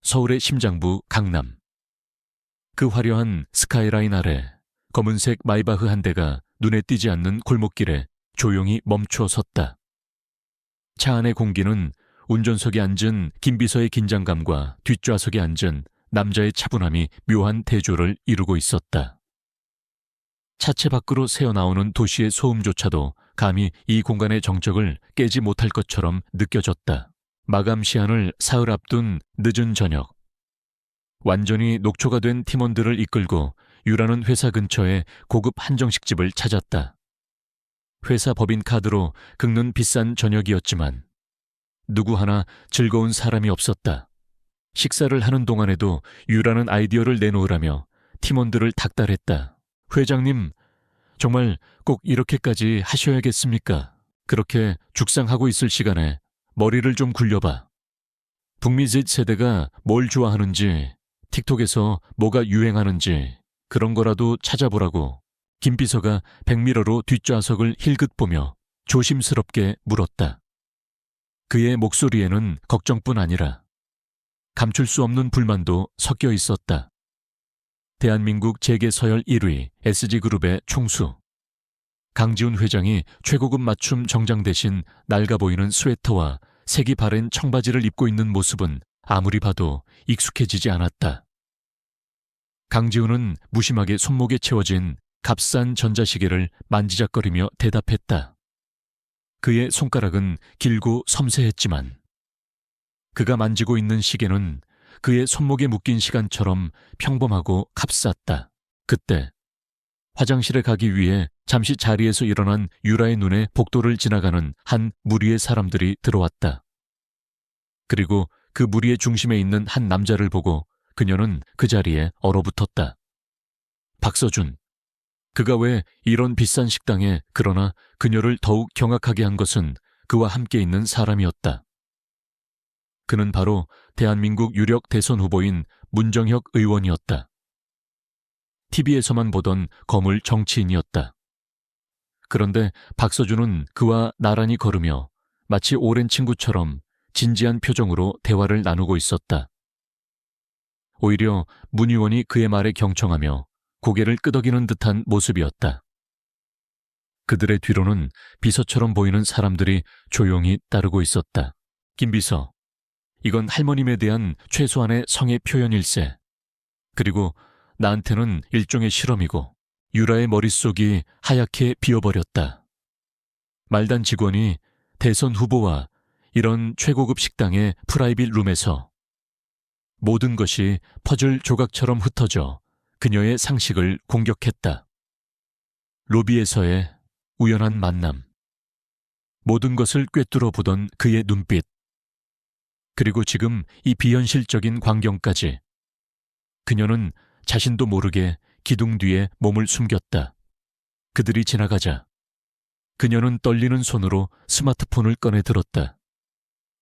서울의 심장부 강남. 그 화려한 스카이라인 아래 검은색 마이바흐 한 대가 눈에 띄지 않는 골목길에 조용히 멈추어 섰다. 차 안의 공기는 운전석에 앉은 김비서의 긴장감과 뒷좌석에 앉은 남자의 차분함이 묘한 대조를 이루고 있었다. 차체 밖으로 새어나오는 도시의 소음조차도 감히 이 공간의 정적을 깨지 못할 것처럼 느껴졌다. 마감 시한을 사흘 앞둔 늦은 저녁. 완전히 녹초가 된 팀원들을 이끌고 유라는 회사 근처에 고급 한정식집을 찾았다. 회사 법인카드로 긁는 비싼 저녁이었지만 누구 하나 즐거운 사람이 없었다. 식사를 하는 동안에도 유라는 아이디어를 내놓으라며 팀원들을 닥달했다. 회장님, 정말 꼭 이렇게까지 하셔야겠습니까? 그렇게 죽상하고 있을 시간에 머리를 좀 굴려봐. 북미 Z 세대가 뭘 좋아하는지, 틱톡에서 뭐가 유행하는지 그런 거라도 찾아보라고 김 비서가 백미러로 뒷좌석을 힐끗 보며 조심스럽게 물었다. 그의 목소리에는 걱정뿐 아니라 감출 수 없는 불만도 섞여 있었다. 대한민국 재계 서열 1위 SG그룹의 총수. 강지훈 회장이 최고급 맞춤 정장 대신 낡아 보이는 스웨터와 색이 바랜 청바지를 입고 있는 모습은 아무리 봐도 익숙해지지 않았다. 강지훈은 무심하게 손목에 채워진 값싼 전자시계를 만지작거리며 대답했다. 그의 손가락은 길고 섬세했지만 그가 만지고 있는 시계는 그의 손목에 묶인 시간처럼 평범하고 값쌌다. 그때 화장실에 가기 위해 잠시 자리에서 일어난 유라의 눈에 복도를 지나가는 한 무리의 사람들이 들어왔다. 그리고 그 무리의 중심에 있는 한 남자를 보고 그녀는 그 자리에 얼어붙었다. 박서준. 그가 왜 이런 비싼 식당에, 그러나 그녀를 더욱 경악하게 한 것은 그와 함께 있는 사람이었다. 그는 바로 대한민국 유력 대선 후보인 문정혁 의원이었다. TV에서만 보던 거물 정치인이었다. 그런데 박서준은 그와 나란히 걸으며 마치 오랜 친구처럼 진지한 표정으로 대화를 나누고 있었다. 오히려 문 의원이 그의 말에 경청하며 고개를 끄덕이는 듯한 모습이었다. 그들의 뒤로는 비서처럼 보이는 사람들이 조용히 따르고 있었다. 김 비서, 이건 할머님에 대한 최소한의 성의 표현일세. 그리고 나한테는 일종의 실험이고. 유라의 머릿속이 하얗게 비어버렸다. 말단 직원이 대선 후보와 이런 최고급 식당의 프라이빗 룸에서 모든 것이 퍼즐 조각처럼 흩어져 그녀의 상식을 공격했다. 로비에서의 우연한 만남. 모든 것을 꿰뚫어 보던 그의 눈빛. 그리고 지금 이 비현실적인 광경까지. 그녀는 자신도 모르게 기둥 뒤에 몸을 숨겼다. 그들이 지나가자 그녀는 떨리는 손으로 스마트폰을 꺼내 들었다.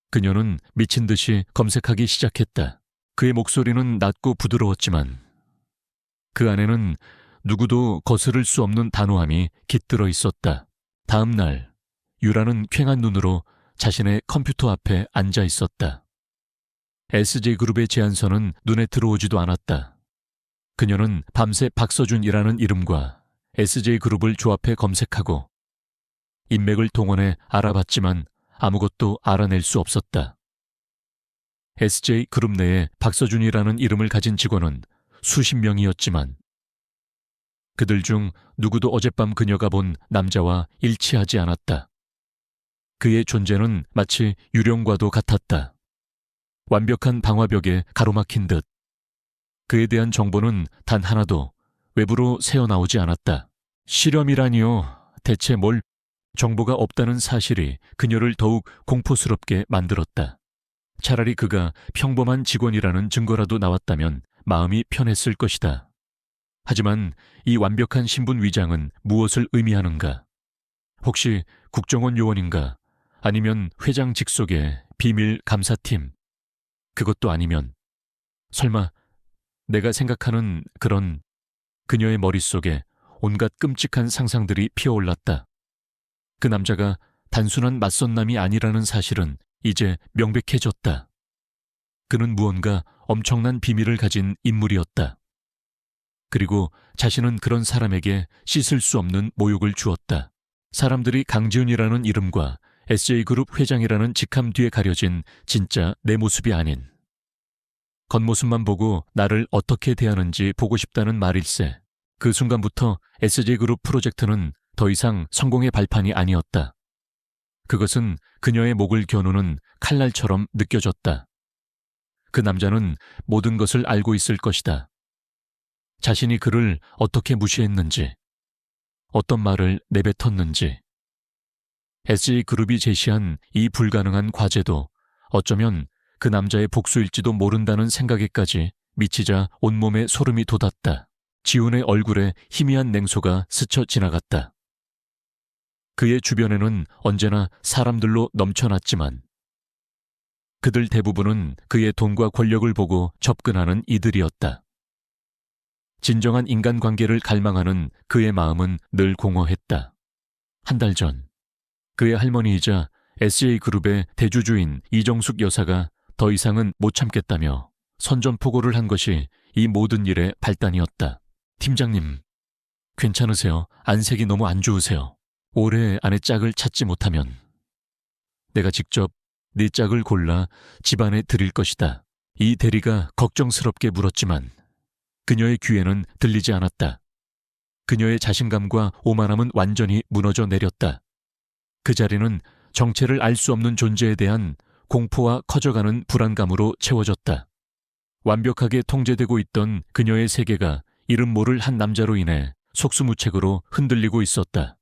그녀는 미친 듯이 검색하기 시작했다. 그의 목소리는 낮고 부드러웠지만 그 안에는 누구도 거스를 수 없는 단호함이 깃들어 있었다. 다음 날 유라는 퀭한 눈으로 자신의 컴퓨터 앞에 앉아 있었다. SJ그룹의 제안서는 눈에 들어오지도 않았다. 그녀는 밤새 박서준이라는 이름과 SJ그룹을 조합해 검색하고 인맥을 동원해 알아봤지만 아무것도 알아낼 수 없었다. SJ그룹 내에 박서준이라는 이름을 가진 직원은 수십 명이었지만 그들 중 누구도 어젯밤 그녀가 본 남자와 일치하지 않았다. 그의 존재는 마치 유령과도 같았다. 완벽한 방화벽에 가로막힌 듯. 그에 대한 정보는 단 하나도 외부로 새어나오지 않았다. 실험이라니요. 대체 뭘. 정보가 없다는 사실이 그녀를 더욱 공포스럽게 만들었다. 차라리 그가 평범한 직원이라는 증거라도 나왔다면 마음이 편했을 것이다. 하지만 이 완벽한 신분 위장은 무엇을 의미하는가? 혹시 국정원 요원인가? 아니면 회장 직속의 비밀 감사팀? 그것도 아니면 설마 내가 생각하는 그런. 그녀의 머릿속에 온갖 끔찍한 상상들이 피어올랐다. 그 남자가 단순한 맞선남이 아니라는 사실은 이제 명백해졌다. 그는 무언가 엄청난 비밀을 가진 인물이었다. 그리고 자신은 그런 사람에게 씻을 수 없는 모욕을 주었다. 사람들이 강지훈이라는 이름과 SJ그룹 회장이라는 직함 뒤에 가려진 진짜 내 모습이 아닌, 겉모습만 보고 나를 어떻게 대하는지 보고 싶다는 말일세. 그 순간부터 SJ그룹 프로젝트는 더 이상 성공의 발판이 아니었다. 그것은 그녀의 목을 겨누는 칼날처럼 느껴졌다. 그 남자는 모든 것을 알고 있을 것이다. 자신이 그를 어떻게 무시했는지, 어떤 말을 내뱉었는지. SJ그룹이 제시한 이 불가능한 과제도 어쩌면 그 남자의 복수일지도 모른다는 생각에까지 미치자 온몸에 소름이 돋았다. 지훈의 얼굴에 희미한 냉소가 스쳐 지나갔다. 그의 주변에는 언제나 사람들로 넘쳐났지만 그들 대부분은 그의 돈과 권력을 보고 접근하는 이들이었다. 진정한 인간관계를 갈망하는 그의 마음은 늘 공허했다. 한 달 전, 그의 할머니이자 SJ그룹의 대주주인 이정숙 여사가 더 이상은 못 참겠다며 선전포고를 한 것이 이 모든 일의 발단이었다. 팀장님, 괜찮으세요? 안색이 너무 안 좋으세요. 올해 안에 짝을 찾지 못하면 내가 직접 네 짝을 골라 집안에 드릴 것이다. 이 대리가 걱정스럽게 물었지만 그녀의 귀에는 들리지 않았다. 그녀의 자신감과 오만함은 완전히 무너져 내렸다. 그 자리는 정체를 알 수 없는 존재에 대한 공포와 커져가는 불안감으로 채워졌다. 완벽하게 통제되고 있던 그녀의 세계가 이름 모를 한 남자로 인해 속수무책으로 흔들리고 있었다.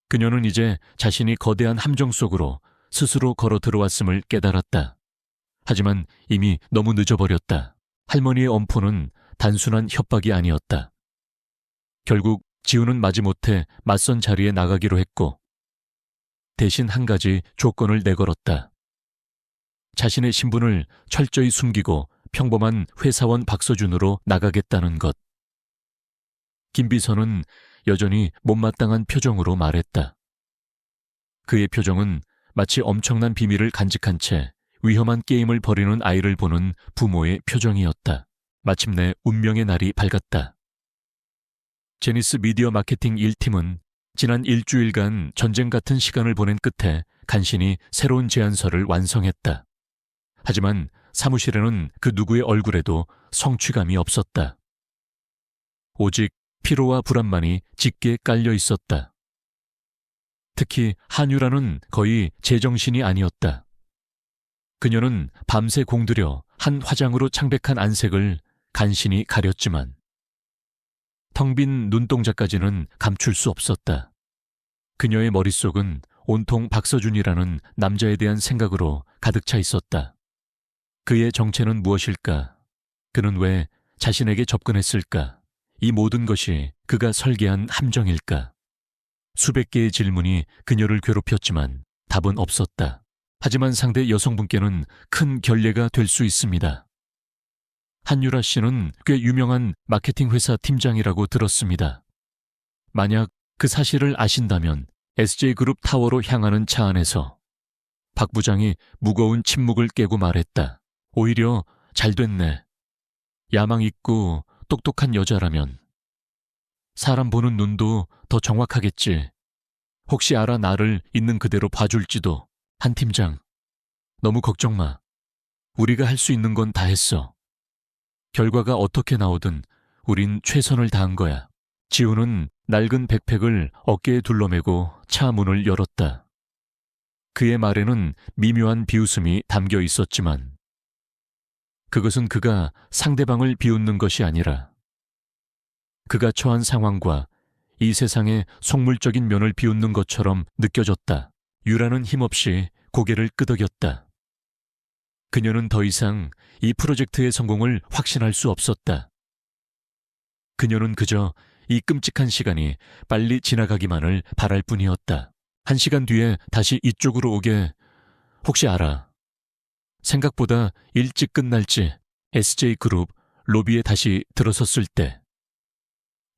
그녀는 이제 자신이 거대한 함정 속으로 스스로 걸어 들어왔음을 깨달았다. 하지만 이미 너무 늦어버렸다. 할머니의 엄포는 단순한 협박이 아니었다. 결국 지훈은 마지못해 맞선 자리에 나가기로 했고 대신 한 가지 조건을 내걸었다. 자신의 신분을 철저히 숨기고 평범한 회사원 박서준으로 나가겠다는 것. 김비서는 여전히 못마땅한 표정으로 말했다. 그의 표정은 마치 엄청난 비밀을 간직한 채 위험한 게임을 벌이는 아이를 보는 부모의 표정이었다. 마침내 운명의 날이 밝았다. 제니스 미디어 마케팅 1팀은 지난 일주일간 전쟁 같은 시간을 보낸 끝에 간신히 새로운 제안서를 완성했다. 하지만 사무실에는 그 누구의 얼굴에도 성취감이 없었다. 오직 피로와 불안만이 짙게 깔려 있었다. 특히 한유라는 거의 제정신이 아니었다. 그녀는 밤새 공들여 한 화장으로 창백한 안색을 간신히 가렸지만 텅 빈 눈동자까지는 감출 수 없었다. 그녀의 머릿속은 온통 박서준이라는 남자에 대한 생각으로 가득 차 있었다. 그의 정체는 무엇일까? 그는 왜 자신에게 접근했을까? 이 모든 것이 그가 설계한 함정일까? 수백 개의 질문이 그녀를 괴롭혔지만 답은 없었다. 하지만 상대 여성분께는 큰 결례가 될 수 있습니다. 한유라 씨는 꽤 유명한 마케팅 회사 팀장이라고 들었습니다. 만약 그 사실을 아신다면 SJ그룹 타워로 향하는 차 안에서 박 부장이 무거운 침묵을 깨고 말했다. 오히려 잘 됐네. 야망 있고 똑똑한 여자라면 사람 보는 눈도 더 정확하겠지. 혹시 알아 나를 있는 그대로 봐줄지도. 한 팀장, 너무 걱정 마. 우리가 할 수 있는 건 다 했어. 결과가 어떻게 나오든 우린 최선을 다한 거야. 지훈은 낡은 백팩을 어깨에 둘러매고 차 문을 열었다. 그의 말에는 미묘한 비웃음이 담겨 있었지만 그것은 그가 상대방을 비웃는 것이 아니라 그가 처한 상황과 이 세상의 속물적인 면을 비웃는 것처럼 느껴졌다. 유라는 힘없이 고개를 끄덕였다. 그녀는 더 이상 이 프로젝트의 성공을 확신할 수 없었다. 그녀는 그저 이 끔찍한 시간이 빨리 지나가기만을 바랄 뿐이었다. 1시간 뒤에 다시 이쪽으로 오게. 혹시 알아? 생각보다 일찍 끝날지. SJ그룹 로비에 다시 들어섰을 때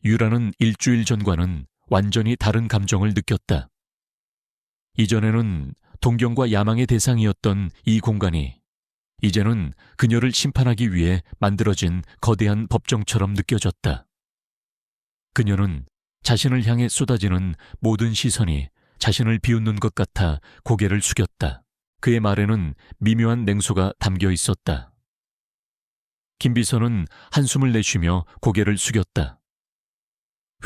유라는 일주일 전과는 완전히 다른 감정을 느꼈다. 이전에는 동경과 야망의 대상이었던 이 공간이 이제는 그녀를 심판하기 위해 만들어진 거대한 법정처럼 느껴졌다. 그녀는 자신을 향해 쏟아지는 모든 시선이 자신을 비웃는 것 같아 고개를 숙였다. 그의 말에는 미묘한 냉소가 담겨 있었다. 김비서는 한숨을 내쉬며 고개를 숙였다.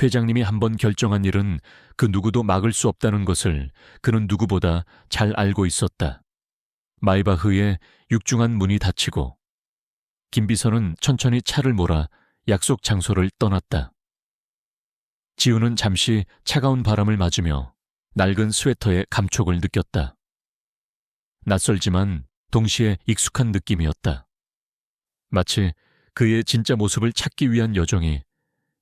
회장님이 한번 결정한 일은 그 누구도 막을 수 없다는 것을 그는 누구보다 잘 알고 있었다. 마이바흐의 육중한 문이 닫히고 김비서는 천천히 차를 몰아 약속 장소를 떠났다. 지우는 잠시 차가운 바람을 맞으며 낡은 스웨터의 감촉을 느꼈다. 낯설지만 동시에 익숙한 느낌이었다. 마치 그의 진짜 모습을 찾기 위한 여정이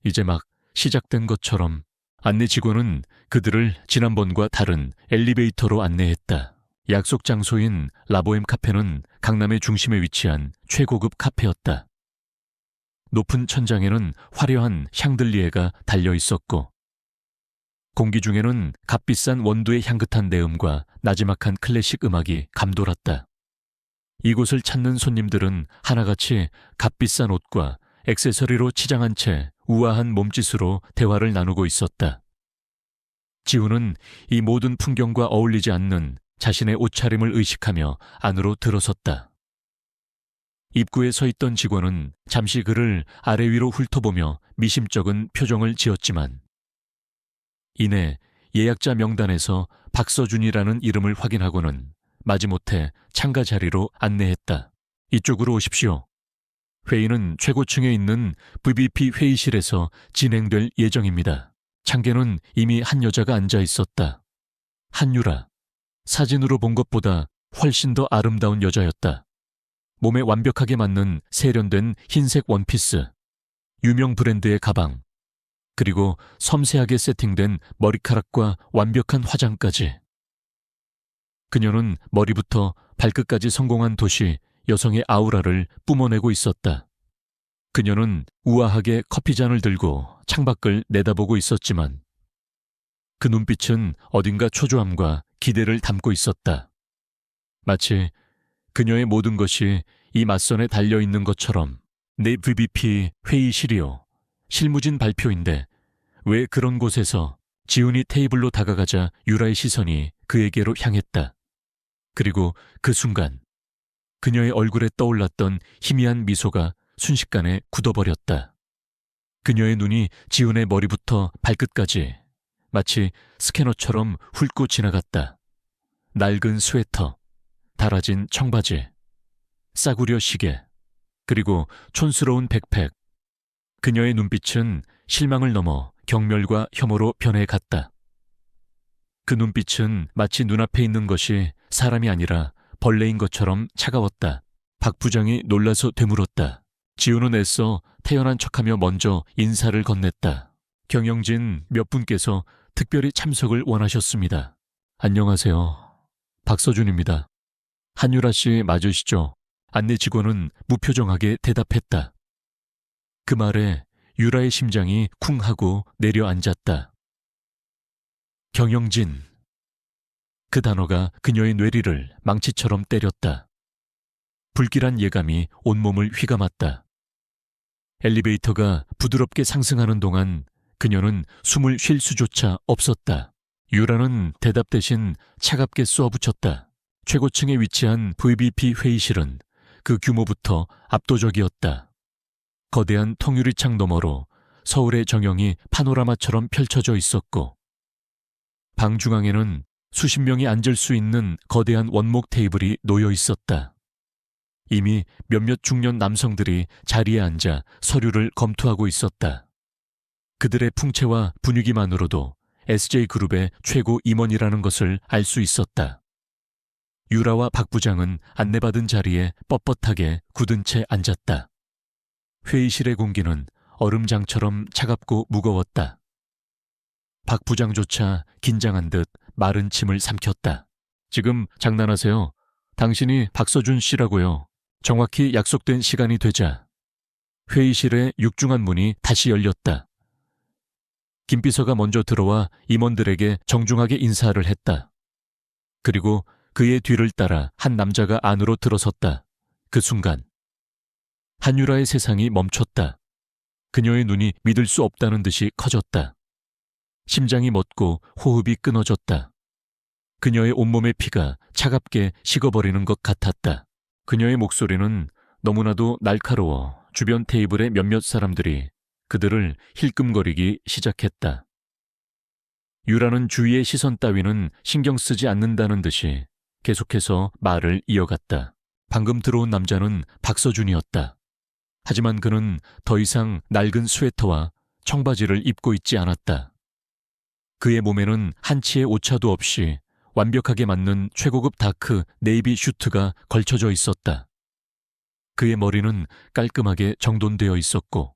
이제 막 시작된 것처럼. 안내 직원은 그들을 지난번과 다른 엘리베이터로 안내했다. 약속 장소인 라보엠 카페는 강남의 중심에 위치한 최고급 카페였다. 높은 천장에는 화려한 샹들리에가 달려 있었고 공기 중에는 값비싼 원두의 향긋한 내음과 나지막한 클래식 음악이 감돌았다. 이곳을 찾는 손님들은 하나같이 값비싼 옷과 액세서리로 치장한 채 우아한 몸짓으로 대화를 나누고 있었다. 지우는 이 모든 풍경과 어울리지 않는 자신의 옷차림을 의식하며 안으로 들어섰다. 입구에 서 있던 직원은 잠시 그를 아래 위로 훑어보며 미심쩍은 표정을 지었지만 이내 예약자 명단에서 박서준이라는 이름을 확인하고는 마지못해 창가 자리로 안내했다. 이쪽으로 오십시오. 회의는 최고층에 있는 VVP 회의실에서 진행될 예정입니다. 창계는 이미 한 여자가 앉아 있었다. 한유라. 사진으로 본 것보다 훨씬 더 아름다운 여자였다. 몸에 완벽하게 맞는 세련된 흰색 원피스, 유명 브랜드의 가방, 그리고 섬세하게 세팅된 머리카락과 완벽한 화장까지. 그녀는 머리부터 발끝까지 성공한 도시 여성의 아우라를 뿜어내고 있었다. 그녀는 우아하게 커피잔을 들고 창밖을 내다보고 있었지만 그 눈빛은 어딘가 초조함과 기대를 담고 있었다. 마치 그녀의 모든 것이 이 맞선에 달려있는 것처럼. 내 VVP 회의실이요. 실무진 발표인데 왜 그런 곳에서. 지훈이 테이블로 다가가자 유라의 시선이 그에게로 향했다. 그리고 그 순간 그녀의 얼굴에 떠올랐던 희미한 미소가 순식간에 굳어버렸다. 그녀의 눈이 지훈의 머리부터 발끝까지 마치 스캐너처럼 훑고 지나갔다. 낡은 스웨터, 달아진 청바지, 싸구려 시계, 그리고 촌스러운 백팩. 그녀의 눈빛은 실망을 넘어 경멸과 혐오로 변해갔다. 그 눈빛은 마치 눈앞에 있는 것이 사람이 아니라 벌레인 것처럼 차가웠다. 박 부장이 놀라서 되물었다. 지우는 애써 태연한 척하며 먼저 인사를 건넸다. 경영진 몇 분께서 특별히 참석을 원하셨습니다. 안녕하세요. 박서준입니다. 한유라 씨 맞으시죠? 안내 직원은 무표정하게 대답했다. 그 말에 유라의 심장이 쿵 하고 내려앉았다. 경영진. 그 단어가 그녀의 뇌리를 망치처럼 때렸다. 불길한 예감이 온몸을 휘감았다. 엘리베이터가 부드럽게 상승하는 동안 그녀는 숨을 쉴 수조차 없었다. 유라는 대답 대신 차갑게 쏘아붙였다. 최고층에 위치한 VVP 회의실은 그 규모부터 압도적이었다. 거대한 통유리창 너머로 서울의 정형이 파노라마처럼 펼쳐져 있었고 방 중앙에는 수십 명이 앉을 수 있는 거대한 원목 테이블이 놓여 있었다. 이미 몇몇 중년 남성들이 자리에 앉아 서류를 검토하고 있었다. 그들의 풍채와 분위기만으로도 SJ그룹의 최고 임원이라는 것을 알 수 있었다. 유라와 박 부장은 안내받은 자리에 뻣뻣하게 굳은 채 앉았다. 회의실의 공기는 얼음장처럼 차갑고 무거웠다. 박 부장조차 긴장한 듯 마른 침을 삼켰다. 지금 장난하세요? 당신이 박서준 씨라고요. 정확히 약속된 시간이 되자 회의실의 육중한 문이 다시 열렸다. 김비서가 먼저 들어와 임원들에게 정중하게 인사를 했다. 그리고 그의 뒤를 따라 한 남자가 안으로 들어섰다. 그 순간 한유라의 세상이 멈췄다. 그녀의 눈이 믿을 수 없다는 듯이 커졌다. 심장이 멎고 호흡이 끊어졌다. 그녀의 온몸의 피가 차갑게 식어버리는 것 같았다. 그녀의 목소리는 너무나도 날카로워 주변 테이블의 몇몇 사람들이 그들을 힐끔거리기 시작했다. 유라는 주위의 시선 따위는 신경 쓰지 않는다는 듯이 계속해서 말을 이어갔다. 방금 들어온 남자는 박서준이었다. 하지만 그는 더 이상 낡은 스웨터와 청바지를 입고 있지 않았다. 그의 몸에는 한치의 오차도 없이 완벽하게 맞는 최고급 다크 네이비 슈트가 걸쳐져 있었다. 그의 머리는 깔끔하게 정돈되어 있었고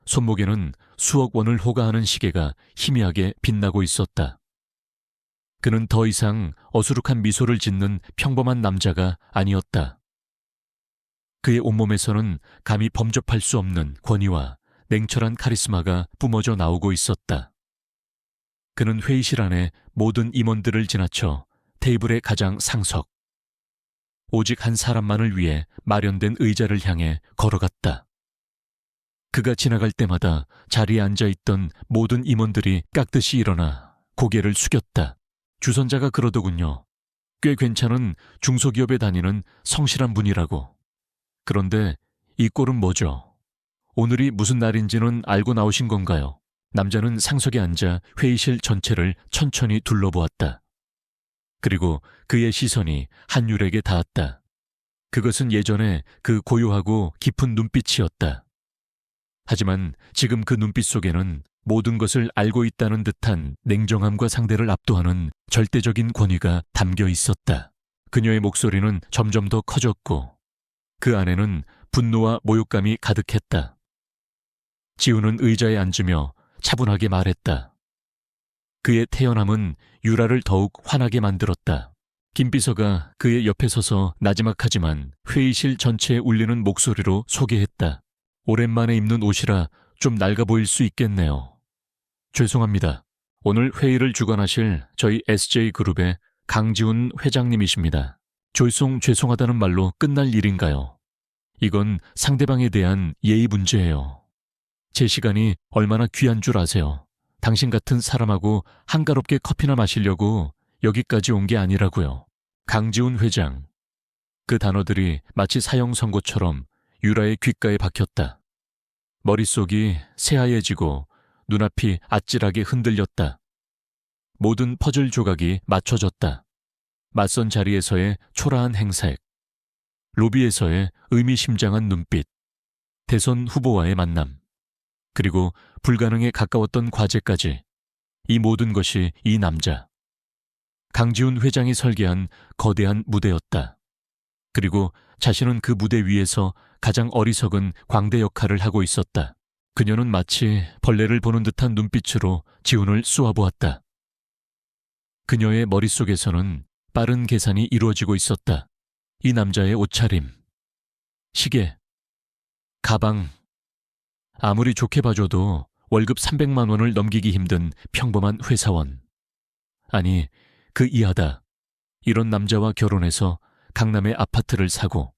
손목에는 수억 원을 호가하는 시계가 희미하게 빛나고 있었다. 그는 더 이상 어수룩한 미소를 짓는 평범한 남자가 아니었다. 그의 온몸에서는 감히 범접할 수 없는 권위와 냉철한 카리스마가 뿜어져 나오고 있었다. 그는 회의실 안에 모든 임원들을 지나쳐 테이블의 가장 상석, 오직 한 사람만을 위해 마련된 의자를 향해 걸어갔다. 그가 지나갈 때마다 자리에 앉아있던 모든 임원들이 깍듯이 일어나 고개를 숙였다. 주선자가 그러더군요. 꽤 괜찮은 중소기업에 다니는 성실한 분이라고. 그런데 이 꼴은 뭐죠? 오늘이 무슨 날인지는 알고 나오신 건가요? 남자는 상석에 앉아 회의실 전체를 천천히 둘러보았다. 그리고 그의 시선이 한율에게 닿았다. 그것은 예전에 그 고요하고 깊은 눈빛이었다. 하지만 지금 그 눈빛 속에는 모든 것을 알고 있다는 듯한 냉정함과 상대를 압도하는 절대적인 권위가 담겨 있었다. 그녀의 목소리는 점점 더 커졌고 그 안에는 분노와 모욕감이 가득했다. 지우는 의자에 앉으며 차분하게 말했다. 그의 태연함은 유라를 더욱 화나게 만들었다. 김비서가 그의 옆에 서서 나지막하지만 회의실 전체에 울리는 목소리로 소개했다. 오랜만에 입는 옷이라 좀 낡아 보일 수 있겠네요. 죄송합니다. 오늘 회의를 주관하실 저희 SJ그룹의 강지훈 회장님이십니다. 죄송하다는 말로 끝날 일인가요? 이건 상대방에 대한 예의 문제예요. 제 시간이 얼마나 귀한 줄 아세요? 당신 같은 사람하고 한가롭게 커피나 마시려고 여기까지 온 게 아니라고요. 강지훈 회장. 그 단어들이 마치 사형 선고처럼 유라의 귓가에 박혔다. 머릿속이 새하얘지고 눈앞이 아찔하게 흔들렸다. 모든 퍼즐 조각이 맞춰졌다. 맞선 자리에서의 초라한 행색, 로비에서의 의미심장한 눈빛, 대선 후보와의 만남, 그리고 불가능에 가까웠던 과제까지 이 모든 것이 이 남자 강지훈 회장이 설계한 거대한 무대였다. 그리고 자신은 그 무대 위에서 가장 어리석은 광대 역할을 하고 있었다. 그녀는 마치 벌레를 보는 듯한 눈빛으로 지훈을 쏘아보았다. 그녀의 머릿속에서는 빠른 계산이 이루어지고 있었다. 이 남자의 옷차림, 시계, 가방, 아무리 좋게 봐줘도 월급 300만 원을 넘기기 힘든 평범한 회사원. 아니, 그 이하다. 이런 남자와 결혼해서 강남의 아파트를 사고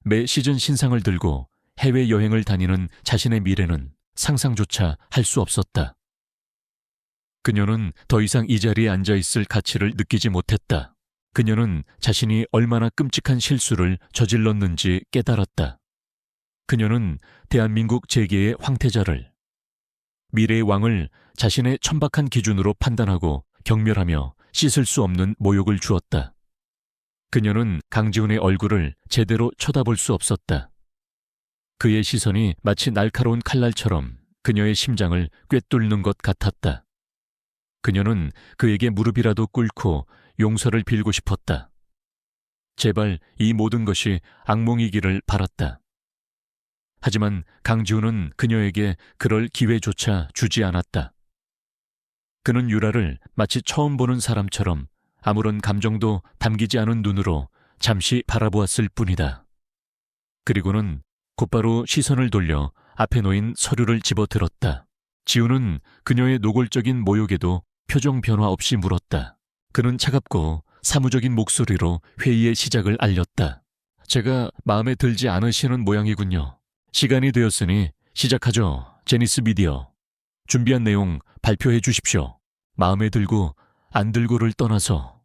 매 시즌 신상을 들고 해외여행을 다니는 자신의 미래는 상상조차 할 수 없었다. 그녀는 더 이상 이 자리에 앉아있을 가치를 느끼지 못했다. 그녀는 자신이 얼마나 끔찍한 실수를 저질렀는지 깨달았다. 그녀는 대한민국 재계의 황태자를, 미래의 왕을 자신의 천박한 기준으로 판단하고 경멸하며 씻을 수 없는 모욕을 주었다. 그녀는 강지훈의 얼굴을 제대로 쳐다볼 수 없었다. 그의 시선이 마치 날카로운 칼날처럼 그녀의 심장을 꿰뚫는 것 같았다. 그녀는 그에게 무릎이라도 꿇고 용서를 빌고 싶었다. 제발 이 모든 것이 악몽이기를 바랐다. 하지만 강지훈은 그녀에게 그럴 기회조차 주지 않았다. 그는 유라를 마치 처음 보는 사람처럼 아무런 감정도 담기지 않은 눈으로 잠시 바라보았을 뿐이다. 그리고는 곧바로 시선을 돌려 앞에 놓인 서류를 집어들었다. 지훈은 그녀의 노골적인 모욕에도 표정 변화 없이 물었다. 그는 차갑고 사무적인 목소리로 회의의 시작을 알렸다. 제가 마음에 들지 않으시는 모양이군요. 시간이 되었으니 시작하죠. 제니스 미디어. 준비한 내용 발표해 주십시오. 마음에 들고 안 들고를 떠나서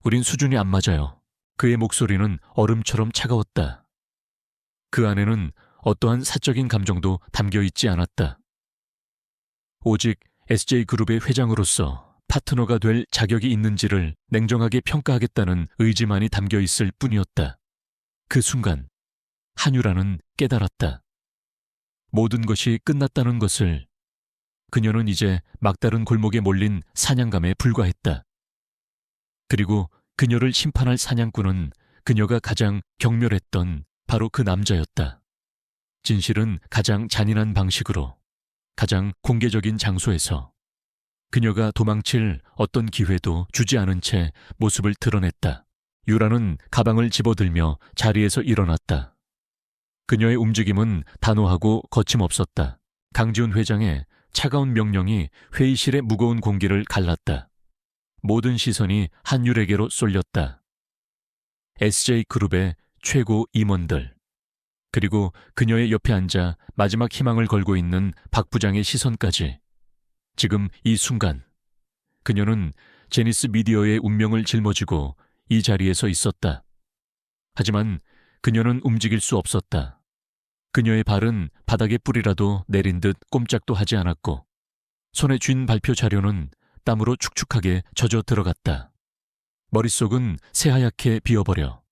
우린 수준이 안 맞아요. 그의 목소리는 얼음처럼 차가웠다. 그 안에는 어떠한 사적인 감정도 담겨 있지 않았다. 오직 SJ그룹의 회장으로서 파트너가 될 자격이 있는지를 냉정하게 평가하겠다는 의지만이 담겨 있을 뿐이었다. 그 순간 한유라는 깨달았다. 모든 것이 끝났다는 것을. 그녀는 이제 막다른 골목에 몰린 사냥감에 불과했다. 그리고 그녀를 심판할 사냥꾼은 그녀가 가장 경멸했던 바로 그 남자였다. 진실은 가장 잔인한 방식으로, 가장 공개적인 장소에서 그녀가 도망칠 어떤 기회도 주지 않은 채 모습을 드러냈다. 유라는 가방을 집어들며 자리에서 일어났다. 그녀의 움직임은 단호하고 거침없었다. 강지훈 회장의 차가운 명령이 회의실의 무거운 공기를 갈랐다. 모든 시선이 한율에게로 쏠렸다. SJ그룹의 최고 임원들, 그리고 그녀의 옆에 앉아 마지막 희망을 걸고 있는 박 부장의 시선까지. 지금 이 순간 그녀는 제니스 미디어의 운명을 짊어지고 이 자리에 서 있었다. 하지만 그녀는 움직일 수 없었다. 그녀의 발은 바닥에 뿌리라도 내린 듯 꼼짝도 하지 않았고 손에 쥔 발표 자료는 땀으로 축축하게 젖어 들어갔다. 머릿속은 새하얗게 비어버려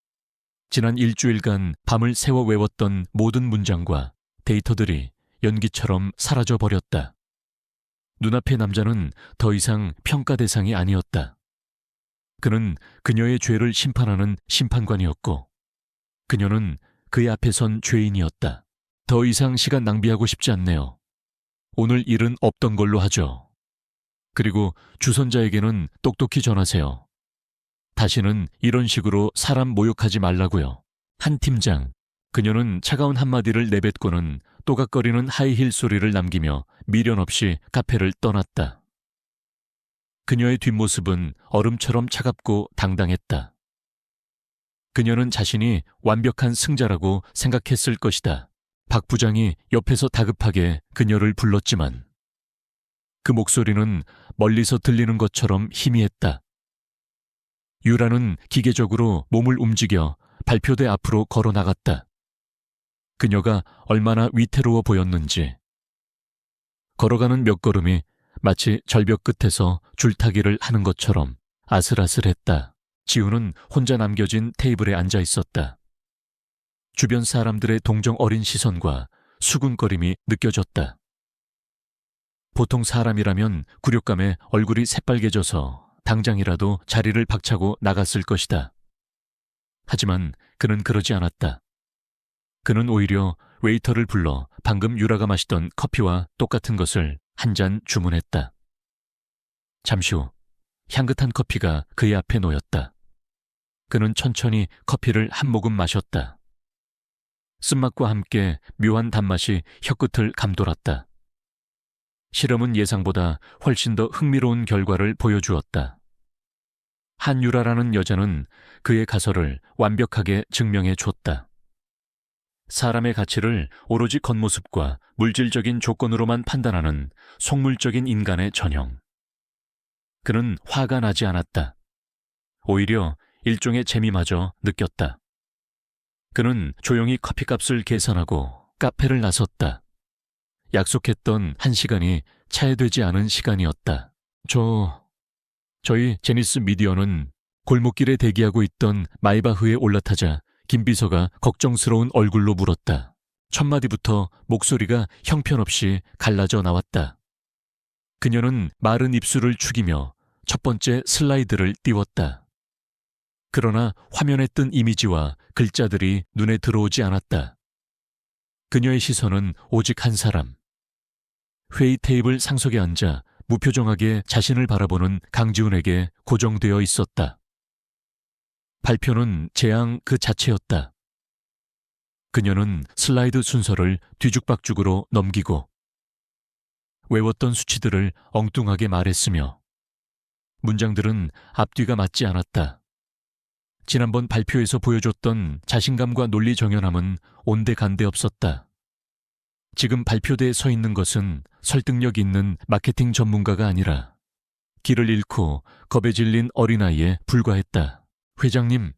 지난 일주일간 밤을 새워 외웠던 모든 문장과 데이터들이 연기처럼 사라져버렸다. 눈앞의 남자는 더 이상 평가 대상이 아니었다. 그는 그녀의 죄를 심판하는 심판관이었고 그녀는 그의 앞에 선 죄인이었다. 더 이상 시간 낭비하고 싶지 않네요. 오늘 일은 없던 걸로 하죠. 그리고 주선자에게는 똑똑히 전하세요. 다시는 이런 식으로 사람 모욕하지 말라고요. 한 팀장, 그녀는 차가운 한마디를 내뱉고는 또각거리는 하이힐 소리를 남기며 미련 없이 카페를 떠났다. 그녀의 뒷모습은 얼음처럼 차갑고 당당했다. 그녀는 자신이 완벽한 승자라고 생각했을 것이다. 박 부장이 옆에서 다급하게 그녀를 불렀지만 그 목소리는 멀리서 들리는 것처럼 희미했다. 유라는 기계적으로 몸을 움직여 발표대 앞으로 걸어 나갔다. 그녀가 얼마나 위태로워 보였는지. 걸어가는 몇 걸음이 마치 절벽 끝에서 줄타기를 하는 것처럼 아슬아슬했다. 지우는 혼자 남겨진 테이블에 앉아 있었다. 주변 사람들의 동정 어린 시선과 수군거림이 느껴졌다. 보통 사람이라면 굴욕감에 얼굴이 새빨개져서 당장이라도 자리를 박차고 나갔을 것이다. 하지만 그는 그러지 않았다. 그는 오히려 웨이터를 불러 방금 유라가 마시던 커피와 똑같은 것을 한 잔 주문했다. 잠시 후 향긋한 커피가 그의 앞에 놓였다. 그는 천천히 커피를 한 모금 마셨다. 쓴맛과 함께 묘한 단맛이 혀끝을 감돌았다. 실험은 예상보다 훨씬 더 흥미로운 결과를 보여주었다. 한유라라는 여자는 그의 가설을 완벽하게 증명해 줬다. 사람의 가치를 오로지 겉모습과 물질적인 조건으로만 판단하는 속물적인 인간의 전형. 그는 화가 나지 않았다. 오히려 일종의 재미마저 느꼈다. 그는 조용히 커피값을 계산하고 카페를 나섰다. 약속했던 1시간이 차에되지 않은 시간이었다. 저희 제니스 미디어는 골목길에 대기하고 있던 마이바흐에 올라타자 김 비서가 걱정스러운 얼굴로 물었다. 첫 마디부터 목소리가 형편없이 갈라져 나왔다. 그녀는 마른 입술을 축이며 첫 번째 슬라이드를 띄웠다. 그러나 화면에 뜬 이미지와 글자들이 눈에 들어오지 않았다. 그녀의 시선은 오직 한 사람. 회의 테이블 상석에 앉아 무표정하게 자신을 바라보는 강지훈에게 고정되어 있었다. 발표는 재앙 그 자체였다. 그녀는 슬라이드 순서를 뒤죽박죽으로 넘기고 외웠던 수치들을 엉뚱하게 말했으며 문장들은 앞뒤가 맞지 않았다. 지난번 발표에서 보여줬던 자신감과 논리 정연함은 온데간데 없었다. 지금 발표대에 서 있는 것은 설득력 있는 마케팅 전문가가 아니라 길을 잃고 겁에 질린 어린아이에 불과했다. 회장님,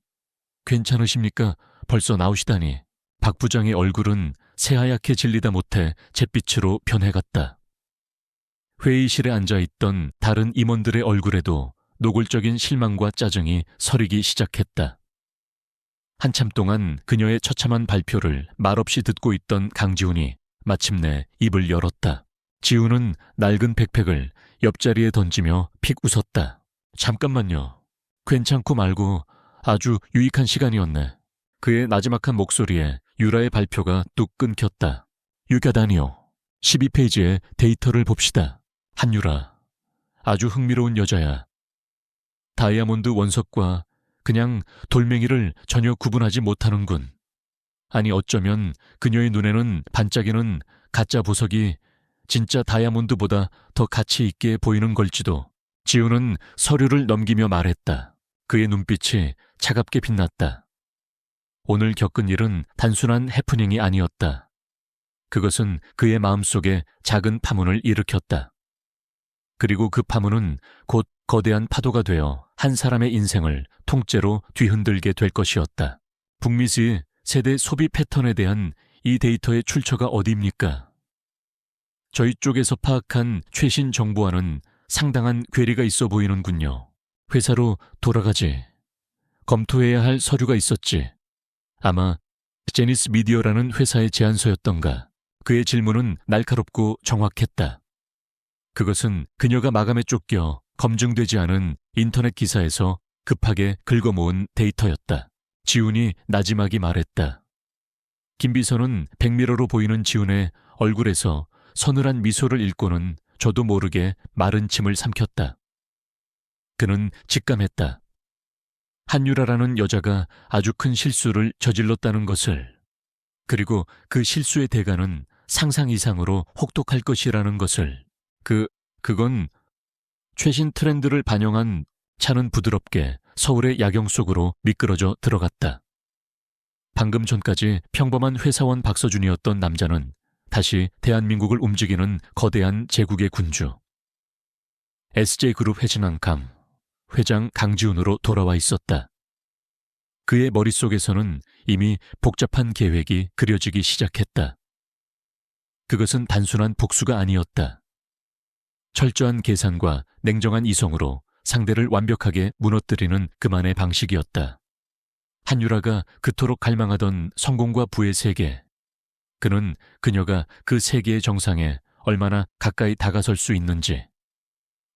괜찮으십니까? 벌써 나오시다니. 박 부장의 얼굴은 새하얗게 질리다 못해 잿빛으로 변해갔다. 회의실에 앉아있던 다른 임원들의 얼굴에도 노골적인 실망과 짜증이 서리기 시작했다. 한참 동안 그녀의 처참한 발표를 말없이 듣고 있던 강지훈이 마침내 입을 열었다. 지훈은 낡은 백팩을 옆자리에 던지며 픽 웃었다. 잠깐만요. 괜찮고 말고 아주 유익한 시간이었네. 그의 나지막한 목소리에 유라의 발표가 뚝 끊겼다. 유가다니요. 12페이지의 데이터를 봅시다. 한유라, 아주 흥미로운 여자야. 다이아몬드 원석과 그냥 돌멩이를 전혀 구분하지 못하는군. 아니 어쩌면 그녀의 눈에는 반짝이는 가짜 보석이 진짜 다이아몬드보다 더 가치 있게 보이는 걸지도. 지훈은 서류를 넘기며 말했다. 그의 눈빛이 차갑게 빛났다. 오늘 겪은 일은 단순한 해프닝이 아니었다. 그것은 그의 마음속에 작은 파문을 일으켰다. 그리고 그 파문은 곧 거대한 파도가 되어 한 사람의 인생을 통째로 뒤흔들게 될 것이었다. 북미스의 세대 소비 패턴에 대한 이 데이터의 출처가 어디입니까? 저희 쪽에서 파악한 최신 정보와는 상당한 괴리가 있어 보이는군요. 회사로 돌아가지. 검토해야 할 서류가 있었지. 아마 제니스 미디어라는 회사의 제안서였던가. 그의 질문은 날카롭고 정확했다. 그것은 그녀가 마감에 쫓겨 검증되지 않은 인터넷 기사에서 급하게 긁어모은 데이터였다. 지훈이 나지막이 말했다. 김비서는 백미러로 보이는 지훈의 얼굴에서 서늘한 미소를 읽고는 저도 모르게 마른 침을 삼켰다. 그는 직감했다. 한유라라는 여자가 아주 큰 실수를 저질렀다는 것을, 그리고 그 실수의 대가는 상상 이상으로 혹독할 것이라는 것을. 그건 최신 트렌드를 반영한 차는 부드럽게 서울의 야경 속으로 미끄러져 들어갔다. 방금 전까지 평범한 회사원 박서준이었던 남자는 다시 대한민국을 움직이는 거대한 제국의 군주. SJ그룹 회진왕강 회장 강지훈으로 돌아와 있었다. 그의 머릿속에서는 이미 복잡한 계획이 그려지기 시작했다. 그것은 단순한 복수가 아니었다. 철저한 계산과 냉정한 이성으로 상대를 완벽하게 무너뜨리는 그만의 방식이었다. 한유라가 그토록 갈망하던 성공과 부의 세계. 그는 그녀가 그 세계의 정상에 얼마나 가까이 다가설 수 있는지,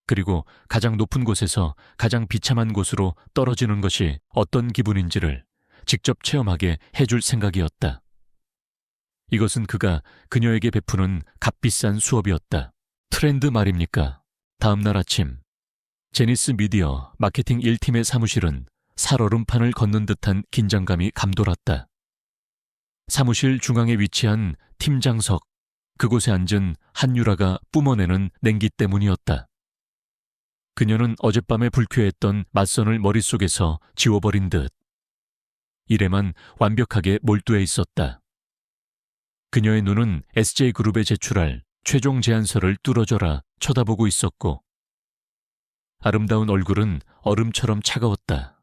그리고 가장 높은 곳에서 가장 비참한 곳으로 떨어지는 것이 어떤 기분인지를 직접 체험하게 해줄 생각이었다. 이것은 그가 그녀에게 베푸는 값비싼 수업이었다. 트렌드 말입니까? 다음 날 아침, 제니스 미디어 마케팅 1팀의 사무실은 살얼음판을 걷는 듯한 긴장감이 감돌았다. 사무실 중앙에 위치한 팀장석, 그곳에 앉은 한유라가 뿜어내는 냉기 때문이었다. 그녀는 어젯밤에 불쾌했던 맞선을 머릿속에서 지워버린 듯 일에만 완벽하게 몰두해 있었다. 그녀의 눈은 SJ그룹에 제출할 최종 제안서를 뚫어져라 쳐다보고 있었고, 아름다운 얼굴은 얼음처럼 차가웠다.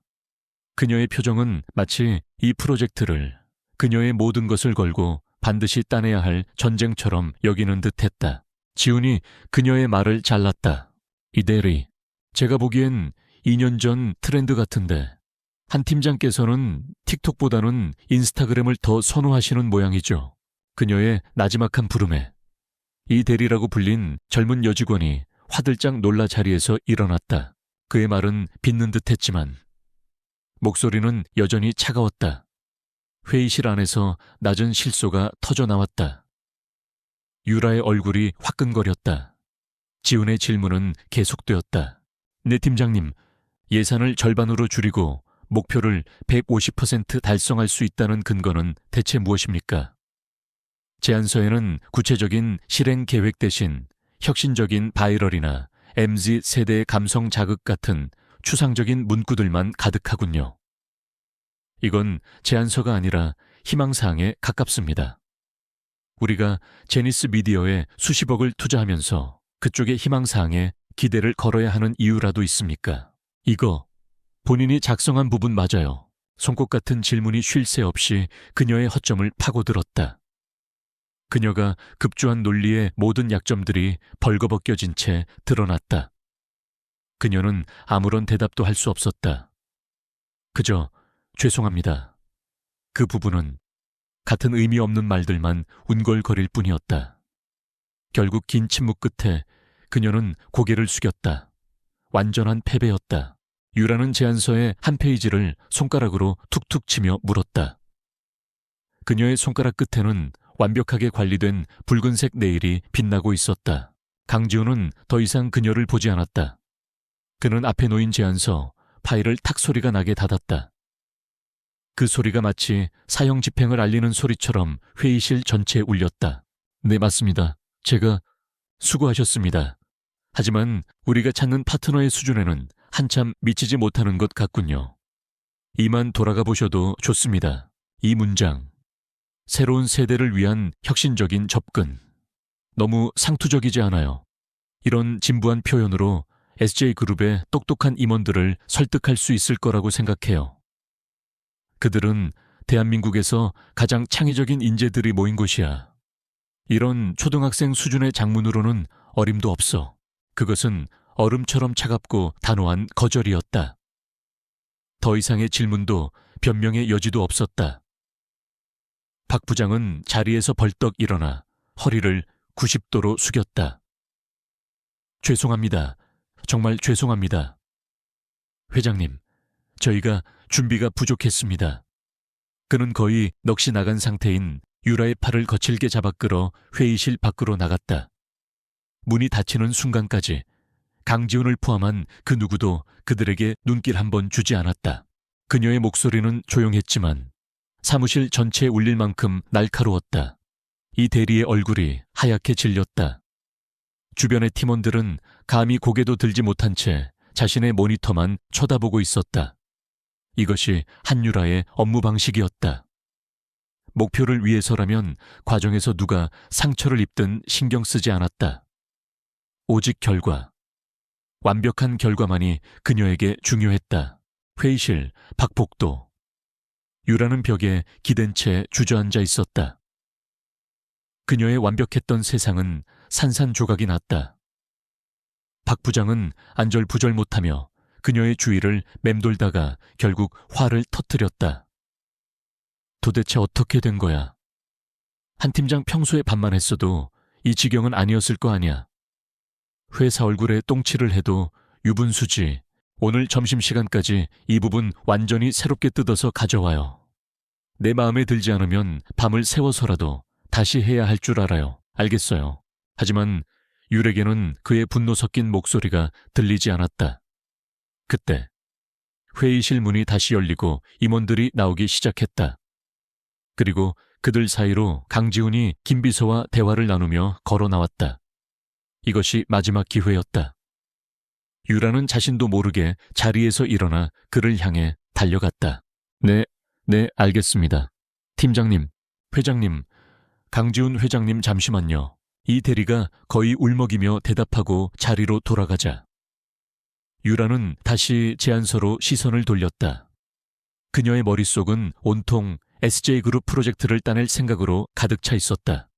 그녀의 표정은 마치 이 프로젝트를, 그녀의 모든 것을 걸고 반드시 따내야 할 전쟁처럼 여기는 듯했다. 지훈이 그녀의 말을 잘랐다. 이 대리, 제가 보기엔 2년 전 트렌드 같은데 한 팀장께서는 틱톡보다는 인스타그램을 더 선호하시는 모양이죠. 그녀의 나지막한 부름에 이 대리라고 불린 젊은 여직원이 화들짝 놀라 자리에서 일어났다. 그의 말은 빚는 듯했지만 목소리는 여전히 차가웠다. 회의실 안에서 낮은 실소가 터져나왔다. 유라의 얼굴이 화끈거렸다. 지훈의 질문은 계속되었다. 네 팀장님, 예산을 절반으로 줄이고 목표를 150% 달성할 수 있다는 근거는 대체 무엇입니까? 제안서에는 구체적인 실행 계획 대신 혁신적인 바이럴이나 MZ 세대의 감성 자극 같은 추상적인 문구들만 가득하군요. 이건 제안서가 아니라 희망사항에 가깝습니다. 우리가 제니스 미디어에 수십억을 투자하면서 그쪽의 희망사항에 기대를 걸어야 하는 이유라도 있습니까? 이거 본인이 작성한 부분 맞아요. 송곳 같은 질문이 쉴 새 없이 그녀의 허점을 파고들었다. 그녀가 급조한 논리의 모든 약점들이 벌거벗겨진 채 드러났다. 그녀는 아무런 대답도 할 수 없었다. 그저 죄송합니다. 그 부분은 같은 의미 없는 말들만 운걸거릴 뿐이었다. 결국 긴 침묵 끝에 그녀는 고개를 숙였다. 완전한 패배였다. 유라는 제안서의 한 페이지를 손가락으로 툭툭 치며 물었다. 그녀의 손가락 끝에는 완벽하게 관리된 붉은색 네일이 빛나고 있었다. 강지훈은 더 이상 그녀를 보지 않았다. 그는 앞에 놓인 제안서 파일을 탁 소리가 나게 닫았다. 그 소리가 마치 사형 집행을 알리는 소리처럼 회의실 전체에 울렸다. 네, 맞습니다. 제가 수고하셨습니다. 하지만 우리가 찾는 파트너의 수준에는 한참 미치지 못하는 것 같군요. 이만 돌아가 보셔도 좋습니다. 이 문장. 새로운 세대를 위한 혁신적인 접근. 너무 상투적이지 않아요. 이런 진부한 표현으로 SJ그룹의 똑똑한 임원들을 설득할 수 있을 거라고 생각해요. 그들은 대한민국에서 가장 창의적인 인재들이 모인 곳이야. 이런 초등학생 수준의 장문으로는 어림도 없어. 그것은 얼음처럼 차갑고 단호한 거절이었다. 더 이상의 질문도 변명의 여지도 없었다. 박 부장은 자리에서 벌떡 일어나 허리를 90도로 숙였다. 죄송합니다. 정말 죄송합니다. 회장님, 저희가 준비가 부족했습니다. 그는 거의 넋이 나간 상태인 유라의 팔을 거칠게 잡아 끌어 회의실 밖으로 나갔다. 문이 닫히는 순간까지 강지훈을 포함한 그 누구도 그들에게 눈길 한 번 주지 않았다. 그녀의 목소리는 조용했지만 사무실 전체에 울릴 만큼 날카로웠다. 이 대리의 얼굴이 하얗게 질렸다. 주변의 팀원들은 감히 고개도 들지 못한 채 자신의 모니터만 쳐다보고 있었다. 이것이 한유라의 업무 방식이었다. 목표를 위해서라면 과정에서 누가 상처를 입든 신경 쓰지 않았다. 오직 결과. 완벽한 결과만이 그녀에게 중요했다. 회의실 박복도. 유라는 벽에 기댄 채 주저앉아 있었다. 그녀의 완벽했던 세상은 산산조각이 났다. 박 부장은 안절부절 못하며 그녀의 주위를 맴돌다가 결국 화를 터뜨렸다. 도대체 어떻게 된 거야? 한 팀장 평소에 반만했어도 이 지경은 아니었을 거 아니야. 회사 얼굴에 똥칠을 해도 유분수지. 오늘 점심시간까지 이 부분 완전히 새롭게 뜯어서 가져와요. 내 마음에 들지 않으면 밤을 새워서라도 다시 해야 할 줄 알아요. 알겠어요. 하지만 유에게는 그의 분노 섞인 목소리가 들리지 않았다. 그때 회의실 문이 다시 열리고 임원들이 나오기 시작했다. 그리고 그들 사이로 강지훈이 김비서와 대화를 나누며 걸어 나왔다. 이것이 마지막 기회였다. 유라는 자신도 모르게 자리에서 일어나 그를 향해 달려갔다. 네, 알겠습니다. 팀장님, 회장님, 강지훈 회장님 잠시만요. 이 대리가 거의 울먹이며 대답하고 자리로 돌아가자. 유라는 다시 제안서로 시선을 돌렸다. 그녀의 머릿속은 온통 SJ그룹 프로젝트를 따낼 생각으로 가득 차 있었다.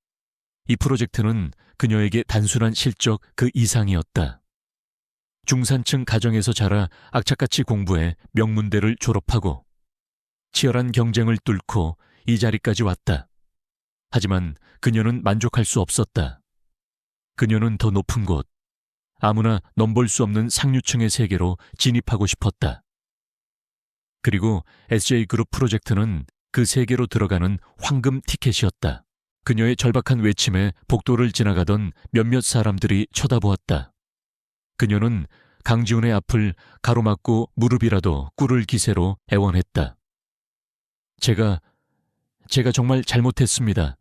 이 프로젝트는 그녀에게 단순한 실적 그 이상이었다. 중산층 가정에서 자라 악착같이 공부해 명문대를 졸업하고 치열한 경쟁을 뚫고 이 자리까지 왔다. 하지만 그녀는 만족할 수 없었다. 그녀는 더 높은 곳, 아무나 넘볼 수 없는 상류층의 세계로 진입하고 싶었다. 그리고 SJ그룹 프로젝트는 그 세계로 들어가는 황금 티켓이었다. 그녀의 절박한 외침에 복도를 지나가던 몇몇 사람들이 쳐다보았다. 그녀는 강지훈의 앞을 가로막고 무릎이라도 꿇을 기세로 애원했다. 제가 정말 잘못했습니다.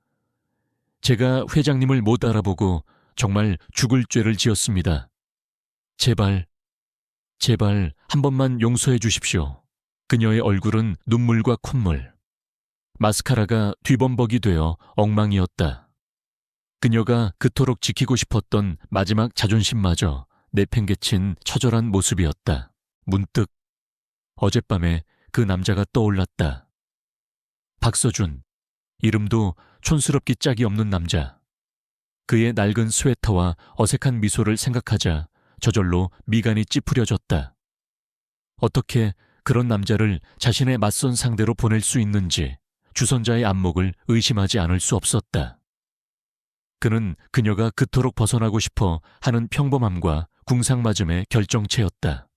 제가 회장님을 못 알아보고 정말 죽을 죄를 지었습니다. 제발 한 번만 용서해 주십시오. 그녀의 얼굴은 눈물과 콧물, 마스카라가 뒤범벅이 되어 엉망이었다. 그녀가 그토록 지키고 싶었던 마지막 자존심마저 내팽개친 처절한 모습이었다. 문득 어젯밤에 그 남자가 떠올랐다. 박서준, 이름도 촌스럽기 짝이 없는 남자. 그의 낡은 스웨터와 어색한 미소를 생각하자 저절로 미간이 찌푸려졌다. 어떻게 그런 남자를 자신의 맞선 상대로 보낼 수 있는지 주선자의 안목을 의심하지 않을 수 없었다. 그는 그녀가 그토록 벗어나고 싶어 하는 평범함과 궁상맞음의 결정체였다.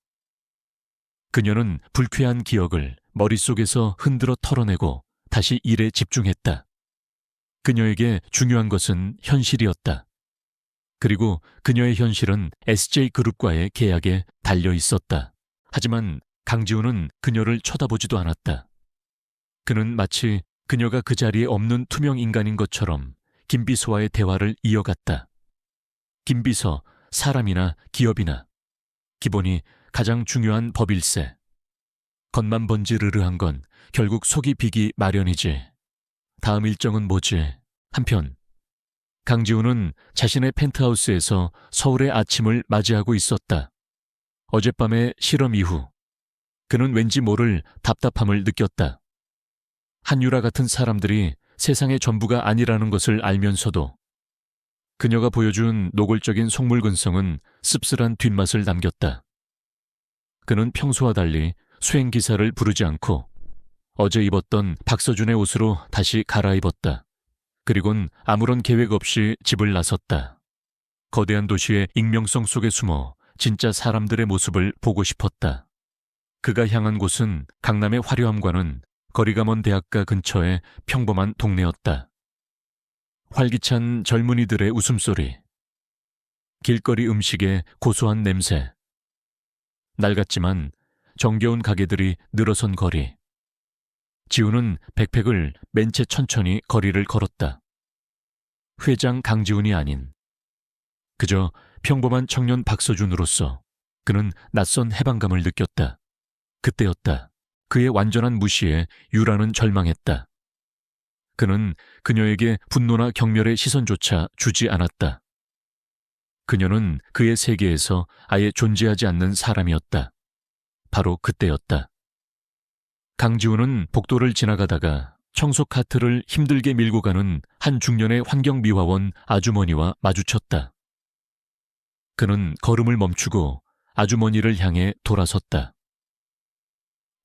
그녀는 불쾌한 기억을 머릿속에서 흔들어 털어내고 다시 일에 집중했다. 그녀에게 중요한 것은 현실이었다. 그리고 그녀의 현실은 SJ그룹과의 계약에 달려 있었다. 하지만 강지훈은 그녀를 쳐다보지도 않았다. 그는 마치 그녀가 그 자리에 없는 투명 인간인 것처럼 김비서와의 대화를 이어갔다. 김비서, 사람이나 기업이나 기본이 가장 중요한 법일세. 겉만 번지르르한 건 결국 속이 비기 마련이지. 다음 일정은 뭐지? 한편 강지훈은 자신의 펜트하우스에서 서울의 아침을 맞이하고 있었다. 어젯밤의 실험 이후 그는 왠지 모를 답답함을 느꼈다. 한유라 같은 사람들이 세상의 전부가 아니라는 것을 알면서도 그녀가 보여준 노골적인 속물근성은 씁쓸한 뒷맛을 남겼다. 그는 평소와 달리 수행기사를 부르지 않고 어제 입었던 박서준의 옷으로 다시 갈아입었다. 그리곤 아무런 계획 없이 집을 나섰다. 거대한 도시의 익명성 속에 숨어 진짜 사람들의 모습을 보고 싶었다. 그가 향한 곳은 강남의 화려함과는 거리가 먼 대학가 근처의 평범한 동네였다. 활기찬 젊은이들의 웃음소리, 길거리 음식의 고소한 냄새, 낡았지만 정겨운 가게들이 늘어선 거리. 지훈은 백팩을 맨 채 천천히 거리를 걸었다. 회장 강지훈이 아닌 그저 평범한 청년 박서준으로서 그는 낯선 해방감을 느꼈다. 그때였다. 그의 완전한 무시에 유라는 절망했다. 그는 그녀에게 분노나 경멸의 시선조차 주지 않았다. 그녀는 그의 세계에서 아예 존재하지 않는 사람이었다. 바로 그때였다. 강지훈은 복도를 지나가다가 청소 카트를 힘들게 밀고 가는 한 중년의 환경미화원 아주머니와 마주쳤다. 그는 걸음을 멈추고 아주머니를 향해 돌아섰다.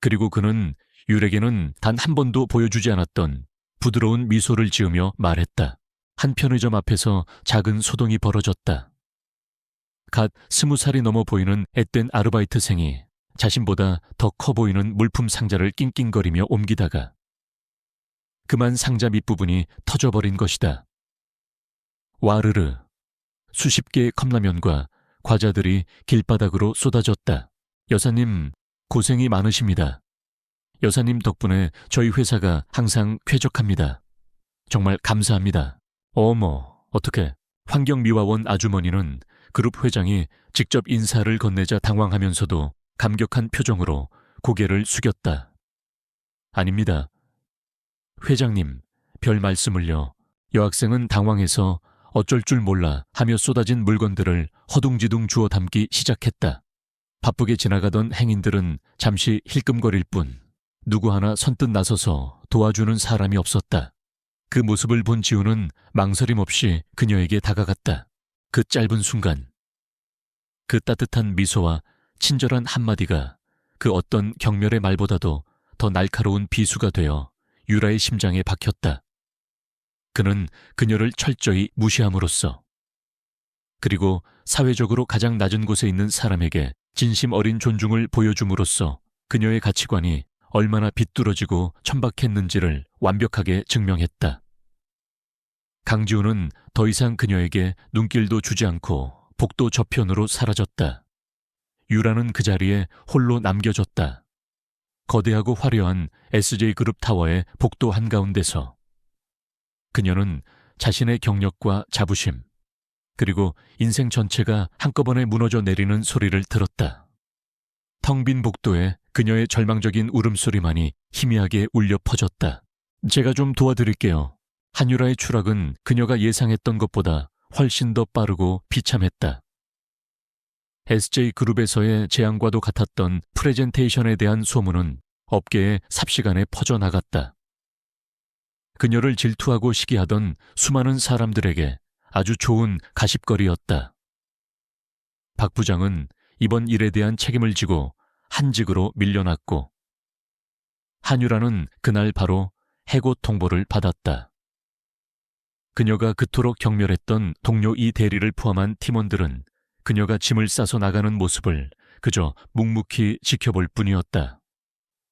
그리고 그는 유에게는 단 한 번도 보여주지 않았던 부드러운 미소를 지으며 말했다. 한 편의점 앞에서 작은 소동이 벌어졌다. 갓 20살이 넘어 보이는 앳된 아르바이트생이 자신보다 더 커 보이는 물품 상자를 낑낑거리며 옮기다가 그만 상자 밑부분이 터져버린 것이다. 와르르, 수십 개의 컵라면과 과자들이 길바닥으로 쏟아졌다. 여사님, 고생이 많으십니다. 여사님 덕분에 저희 회사가 항상 쾌적합니다. 정말 감사합니다. 어머, 어떡해. 환경미화원 아주머니는 그룹 회장이 직접 인사를 건네자 당황하면서도 감격한 표정으로 고개를 숙였다. 아닙니다. 회장님, 별 말씀을요. 여학생은 당황해서 어쩔 줄 몰라 하며 쏟아진 물건들을 허둥지둥 주워 담기 시작했다. 바쁘게 지나가던 행인들은 잠시 힐끔거릴 뿐 누구 하나 선뜻 나서서 도와주는 사람이 없었다. 그 모습을 본 지우는 망설임 없이 그녀에게 다가갔다. 그 짧은 순간 그 따뜻한 미소와 친절한 한마디가 그 어떤 경멸의 말보다도 더 날카로운 비수가 되어 유라의 심장에 박혔다. 그는 그녀를 철저히 무시함으로써 그리고 사회적으로 가장 낮은 곳에 있는 사람에게 진심 어린 존중을 보여줌으로써 그녀의 가치관이 얼마나 비뚤어지고 천박했는지를 완벽하게 증명했다. 강지훈은 더 이상 그녀에게 눈길도 주지 않고 복도 저편으로 사라졌다. 유라는 그 자리에 홀로 남겨졌다. 거대하고 화려한 SJ그룹 타워의 복도 한가운데서 그녀는 자신의 경력과 자부심 그리고 인생 전체가 한꺼번에 무너져 내리는 소리를 들었다. 텅 빈 복도에 그녀의 절망적인 울음소리만이 희미하게 울려 퍼졌다. 제가 좀 도와드릴게요. 한유라의 추락은 그녀가 예상했던 것보다 훨씬 더 빠르고 비참했다. SJ그룹에서의 제안과도 같았던 프레젠테이션에 대한 소문은 업계에 삽시간에 퍼져나갔다. 그녀를 질투하고 시기하던 수많은 사람들에게 아주 좋은 가십거리였다. 박 부장은 이번 일에 대한 책임을 지고 한직으로 밀려났고, 한유라는 그날 바로 해고 통보를 받았다. 그녀가 그토록 경멸했던 동료 이 대리를 포함한 팀원들은 그녀가 짐을 싸서 나가는 모습을 그저 묵묵히 지켜볼 뿐이었다.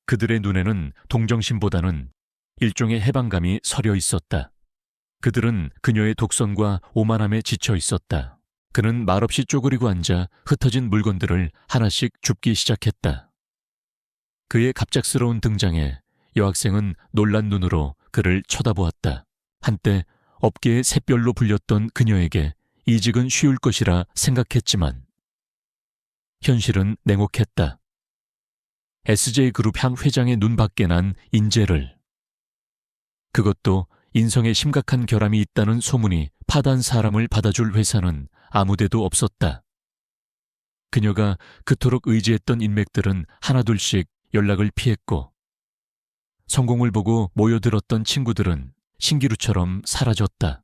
그들의 눈에는 동정심보다는 일종의 해방감이 서려 있었다. 그들은 그녀의 독선과 오만함에 지쳐 있었다. 그는 말없이 쪼그리고 앉아 흩어진 물건들을 하나씩 줍기 시작했다. 그의 갑작스러운 등장에 여학생은 놀란 눈으로 그를 쳐다보았다. 한때 업계의 샛별로 불렸던 그녀에게 이직은 쉬울 것이라 생각했지만 현실은 냉혹했다. SJ그룹 향 회장의 눈밖에 난 인재를, 그것도 인성에 심각한 결함이 있다는 소문이 파단 사람을 받아줄 회사는 아무데도 없었다. 그녀가 그토록 의지했던 인맥들은 하나둘씩 연락을 피했고, 성공을 보고 모여들었던 친구들은 신기루처럼 사라졌다.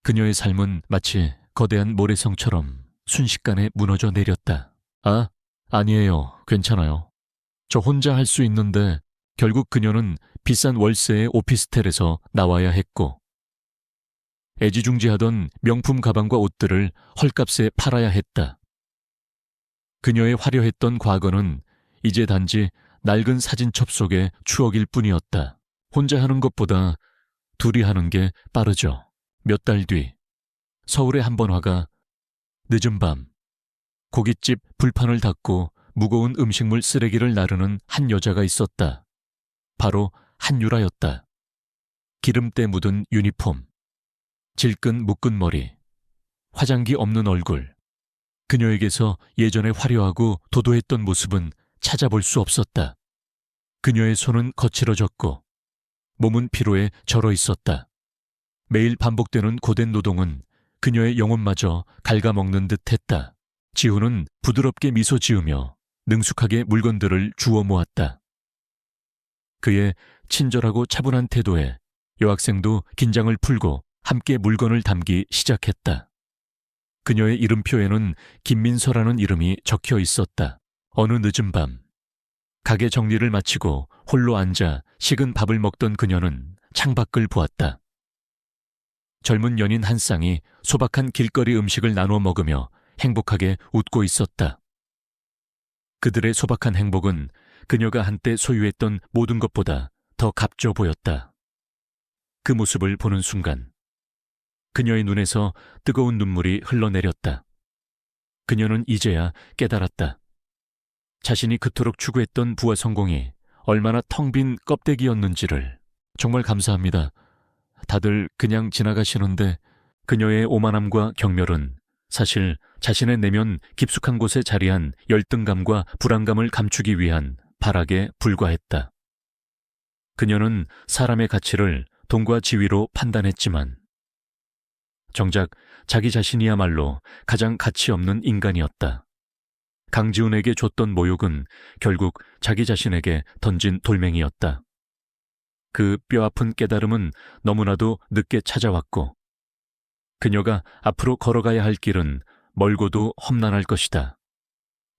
그녀의 삶은 마치 거대한 모래성처럼 순식간에 무너져 내렸다. 아니에요. 괜찮아요. 저 혼자 할 수 있는데 결국 그녀는 비싼 월세의 오피스텔에서 나와야 했고, 애지중지하던 명품 가방과 옷들을 헐값에 팔아야 했다. 그녀의 화려했던 과거는 이제 단지 낡은 사진첩 속의 추억일 뿐이었다. 혼자 하는 것보다 둘이 하는 게 빠르죠. 몇 달 뒤, 서울의 한 번화가 늦은 밤, 고깃집 불판을 닫고 무거운 음식물 쓰레기를 나르는 한 여자가 있었다. 바로 한유라였다. 기름때 묻은 유니폼, 질끈 묶은 머리, 화장기 없는 얼굴. 그녀에게서 예전에 화려하고 도도했던 모습은 찾아볼 수 없었다. 그녀의 손은 거칠어졌고 몸은 피로에 절어 있었다. 매일 반복되는 고된 노동은 그녀의 영혼마저 갉아먹는 듯했다. 지훈은 부드럽게 미소 지으며 능숙하게 물건들을 주워 모았다. 그의 친절하고 차분한 태도에 여학생도 긴장을 풀고 함께 물건을 담기 시작했다. 그녀의 이름표에는 김민서라는 이름이 적혀 있었다. 어느 늦은 밤, 가게 정리를 마치고 홀로 앉아 식은 밥을 먹던 그녀는 창밖을 보았다. 젊은 연인 한 쌍이 소박한 길거리 음식을 나눠 먹으며 행복하게 웃고 있었다. 그들의 소박한 행복은 그녀가 한때 소유했던 모든 것보다 더 값져 보였다. 그 모습을 보는 순간 그녀의 눈에서 뜨거운 눈물이 흘러내렸다. 그녀는 이제야 깨달았다. 자신이 그토록 추구했던 부와 성공이 얼마나 텅 빈 껍데기였는지를. 정말 감사합니다. 다들 그냥 지나가시는데 그녀의 오만함과 경멸은 사실 자신의 내면 깊숙한 곳에 자리한 열등감과 불안감을 감추기 위한 발악에 불과했다. 그녀는 사람의 가치를 돈과 지위로 판단했지만 정작 자기 자신이야말로 가장 가치 없는 인간이었다. 강지훈에게 줬던 모욕은 결국 자기 자신에게 던진 돌멩이였다. 그 뼈아픈 깨달음은 너무나도 늦게 찾아왔고 그녀가 앞으로 걸어가야 할 길은 멀고도 험난할 것이다.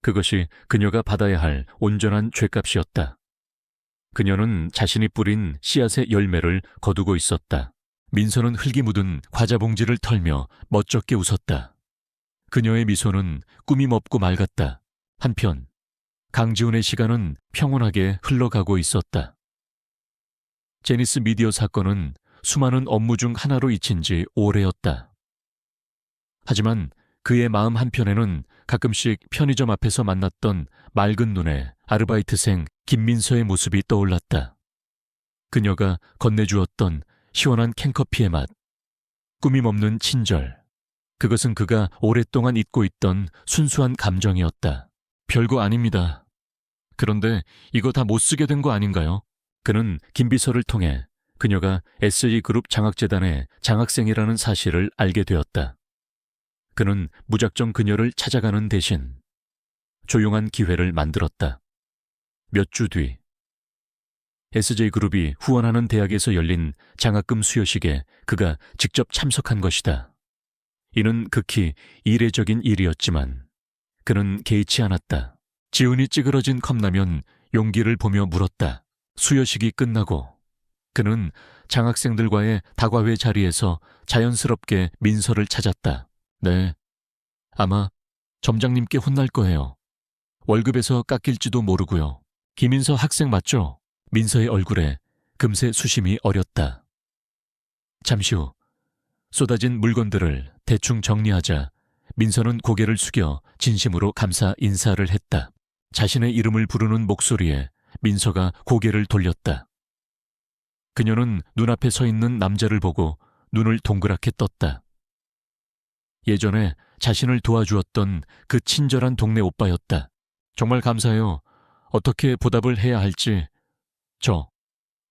그것이 그녀가 받아야 할 온전한 죗값이었다. 그녀는 자신이 뿌린 씨앗의 열매를 거두고 있었다. 민서는 흙이 묻은 과자 봉지를 털며 멋쩍게 웃었다. 그녀의 미소는 꾸밈 없고 맑았다. 한편 강지훈의 시간은 평온하게 흘러가고 있었다. 제니스 미디어 사건은 수많은 업무 중 하나로 잊힌 지 오래였다. 하지만 그의 마음 한편에는 가끔씩 편의점 앞에서 만났던 맑은 눈의 아르바이트생 김민서의 모습이 떠올랐다. 그녀가 건네주었던 시원한 캔커피의 맛, 꾸밈 없는 친절. 그것은 그가 오랫동안 잊고 있던 순수한 감정이었다. 별거 아닙니다. 그런데 이거 다 못 쓰게 된 거 아닌가요? 그는 김비서를 통해 그녀가 SJ그룹 장학재단의 장학생이라는 사실을 알게 되었다. 그는 무작정 그녀를 찾아가는 대신 조용한 기회를 만들었다. 몇 주 뒤, SJ그룹이 후원하는 대학에서 열린 장학금 수여식에 그가 직접 참석한 것이다. 이는 극히 이례적인 일이었지만 그는 개의치 않았다. 지훈이 찌그러진 컵라면 용기를 보며 물었다. 수여식이 끝나고 그는 장학생들과의 다과회 자리에서 자연스럽게 민서를 찾았다. 네, 아마 점장님께 혼날 거예요. 월급에서 깎일지도 모르고요. 김민서 학생 맞죠? 민서의 얼굴에 금세 수심이 어렸다. 잠시 후 쏟아진 물건들을 대충 정리하자 민서는 고개를 숙여 진심으로 감사 인사를 했다. 자신의 이름을 부르는 목소리에 민서가 고개를 돌렸다. 그녀는 눈앞에 서 있는 남자를 보고 눈을 동그랗게 떴다. 예전에 자신을 도와주었던 그 친절한 동네 오빠였다. 정말 감사해요. 어떻게 보답을 해야 할지.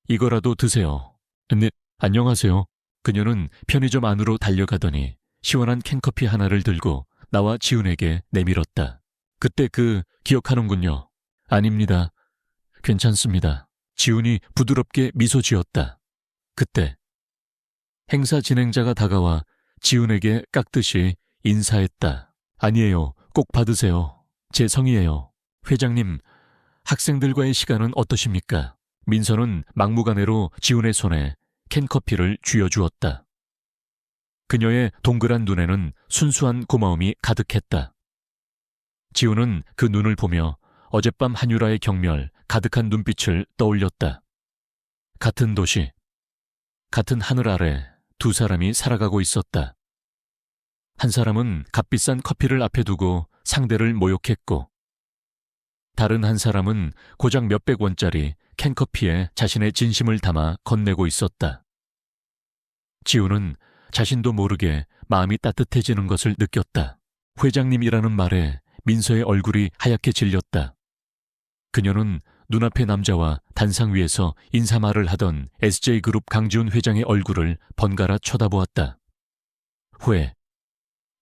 이거라도 드세요. 네, 안녕하세요. 그녀는 편의점 안으로 달려가더니 시원한 캔커피 하나를 들고 나와 지훈에게 내밀었다. 그때 기억하는군요. 아닙니다. 괜찮습니다. 지훈이 부드럽게 미소 지었다. 그때 행사 진행자가 다가와 지훈에게 깍듯이 인사했다. 아니에요. 꼭 받으세요. 제 성의예요. 회장님, 학생들과의 시간은 어떠십니까? 민서는 막무가내로 지훈의 손에 캔커피를 쥐어주었다. 그녀의 동그란 눈에는 순수한 고마움이 가득했다. 지훈은 그 눈을 보며 어젯밤 한유라의 경멸, 가득한 눈빛을 떠올렸다. 같은 도시, 같은 하늘 아래 두 사람이 살아가고 있었다. 한 사람은 값비싼 커피를 앞에 두고 상대를 모욕했고, 다른 한 사람은 고작 몇백 원짜리 캔커피에 자신의 진심을 담아 건네고 있었다. 지훈은 자신도 모르게 마음이 따뜻해지는 것을 느꼈다. 회장님이라는 말에 민서의 얼굴이 하얗게 질렸다. 그녀는 눈앞의 남자와 단상 위에서 인사말을 하던 SJ그룹 강지훈 회장의 얼굴을 번갈아 쳐다보았다.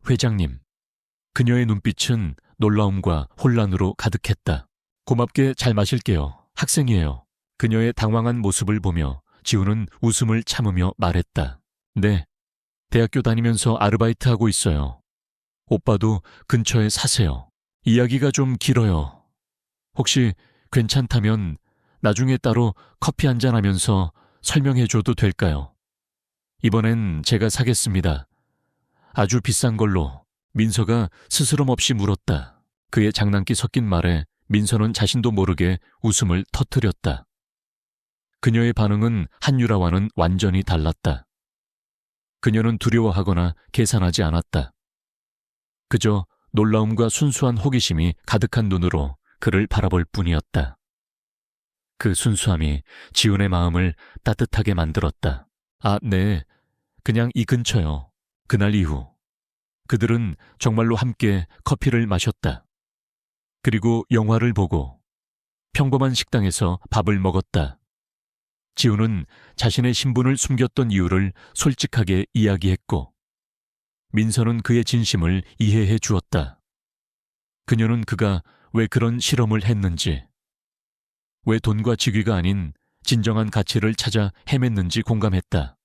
회장님. 그녀의 눈빛은 놀라움과 혼란으로 가득했다. 고맙게 잘 마실게요. 학생이에요. 그녀의 당황한 모습을 보며 지훈은 웃음을 참으며 말했다. 네, 대학교 다니면서 아르바이트하고 있어요. 오빠도 근처에 사세요. 이야기가 좀 길어요. 혹시 괜찮다면 나중에 따로 커피 한잔 하면서 설명해줘도 될까요? 이번엔 제가 사겠습니다. 아주 비싼 걸로. 민서가 스스럼 없이 물었다. 그의 장난기 섞인 말에 민서는 자신도 모르게 웃음을 터뜨렸다. 그녀의 반응은 한유라와는 완전히 달랐다. 그녀는 두려워하거나 계산하지 않았다. 그저 놀라움과 순수한 호기심이 가득한 눈으로 그를 바라볼 뿐이었다. 그 순수함이 지훈의 마음을 따뜻하게 만들었다. 아, 네. 그냥 이 근처요. 그날 이후 그들은 정말로 함께 커피를 마셨다. 그리고 영화를 보고 평범한 식당에서 밥을 먹었다. 지훈은 자신의 신분을 숨겼던 이유를 솔직하게 이야기했고, 민서는 그의 진심을 이해해 주었다. 그녀는 그가 왜 그런 실험을 했는지, 왜 돈과 직위가 아닌 진정한 가치를 찾아 헤맸는지 공감했다.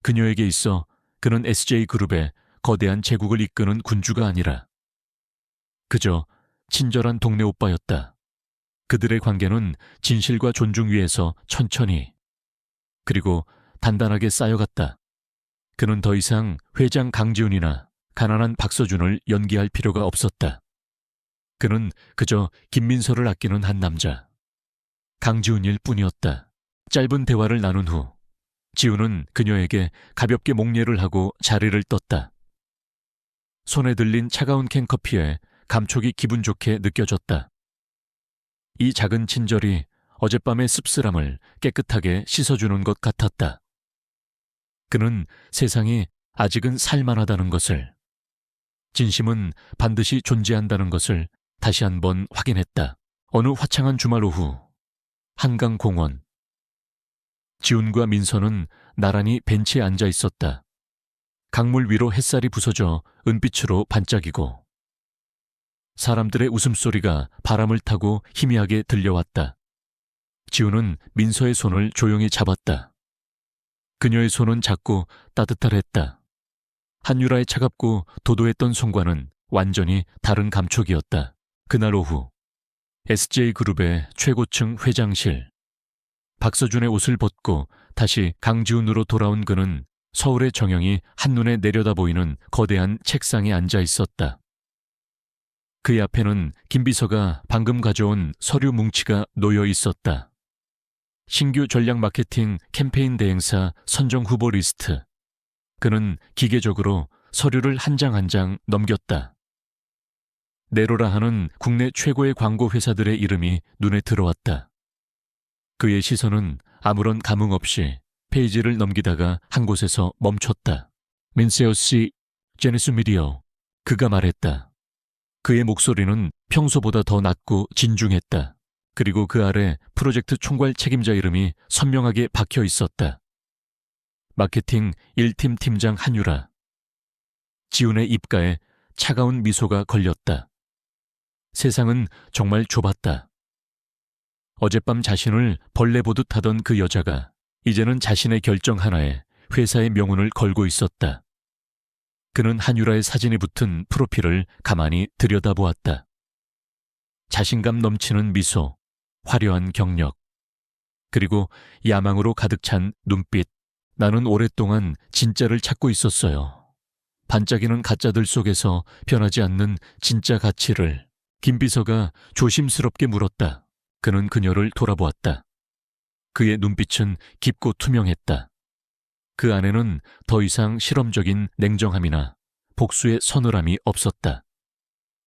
그녀에게 있어 그는 SJ그룹의 거대한 제국을 이끄는 군주가 아니라 그저 친절한 동네 오빠였다. 그들의 관계는 진실과 존중 위에서 천천히 그리고 단단하게 쌓여갔다. 그는 더 이상 회장 강지훈이나 가난한 박서준을 연기할 필요가 없었다. 그는 그저 김민서를 아끼는 한 남자, 강지훈일 뿐이었다. 짧은 대화를 나눈 후 지훈은 그녀에게 가볍게 목례를 하고 자리를 떴다. 손에 들린 차가운 캔커피에 감촉이 기분 좋게 느껴졌다. 이 작은 친절이 어젯밤의 씁쓸함을 깨끗하게 씻어주는 것 같았다. 그는 세상이 아직은 살만하다는 것을, 진심은 반드시 존재한다는 것을 다시 한번 확인했다. 어느 화창한 주말 오후, 한강공원. 지훈과 민서는 나란히 벤치에 앉아 있었다. 강물 위로 햇살이 부서져 은빛으로 반짝이고 사람들의 웃음소리가 바람을 타고 희미하게 들려왔다. 지훈은 민서의 손을 조용히 잡았다. 그녀의 손은 작고 따뜻하했다. 한유라의 차갑고 도도했던 손과는 완전히 다른 감촉이었다. 그날 오후 SJ그룹의 최고층 회장실. 박서준의 옷을 벗고 다시 강지훈으로 돌아온 그는 서울의 정형이 한눈에 내려다 보이는 거대한 책상에 앉아 있었다. 그의 앞에는 김 비서가 방금 가져온 서류 뭉치가 놓여 있었다. 신규 전략 마케팅 캠페인 대행사 선정 후보 리스트. 그는 기계적으로 서류를 한 장 한 장 넘겼다. 네로라 하는 국내 최고의 광고 회사들의 이름이 눈에 들어왔다. 그의 시선은 아무런 감흥 없이 페이지를 넘기다가 한 곳에서 멈췄다. 민세오 씨, 제니스 미디어. 그가 말했다. 그의 목소리는 평소보다 더 낮고 진중했다. 그리고 그 아래 프로젝트 총괄 책임자 이름이 선명하게 박혀 있었다. 마케팅 1팀 팀장 한유라. 지훈의 입가에 차가운 미소가 걸렸다. 세상은 정말 좁았다. 어젯밤 자신을 벌레 보듯 하던 그 여자가 이제는 자신의 결정 하나에 회사의 명운을 걸고 있었다. 그는 한유라의 사진이 붙은 프로필을 가만히 들여다보았다. 자신감 넘치는 미소, 화려한 경력, 그리고 야망으로 가득 찬 눈빛. 나는 오랫동안 진짜를 찾고 있었어요. 반짝이는 가짜들 속에서 변하지 않는 진짜 가치를. 김 비서가 조심스럽게 물었다. 그는 그녀를 돌아보았다. 그의 눈빛은 깊고 투명했다. 그 안에는 더 이상 실험적인 냉정함이나 복수의 서늘함이 없었다.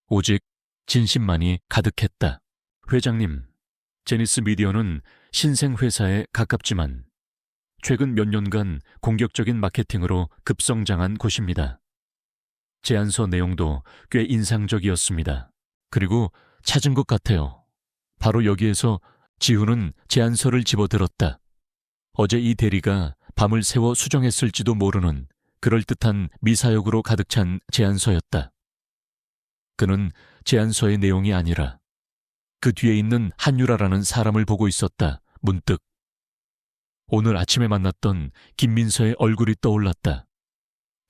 오직 진심만이 가득했다. 회장님, 제니스 미디어는 신생 회사에 가깝지만 최근 몇 년간 공격적인 마케팅으로 급성장한 곳입니다. 제안서 내용도 꽤 인상적이었습니다. 그리고 찾은 것 같아요. 바로 여기에서 지훈은 제안서를 집어들었다. 어제 이 대리가 밤을 새워 수정했을지도 모르는 그럴듯한 미사역으로 가득 찬 제안서였다. 그는 제안서의 내용이 아니라 그 뒤에 있는 한유라라는 사람을 보고 있었다. 문득 오늘 아침에 만났던 김민서의 얼굴이 떠올랐다.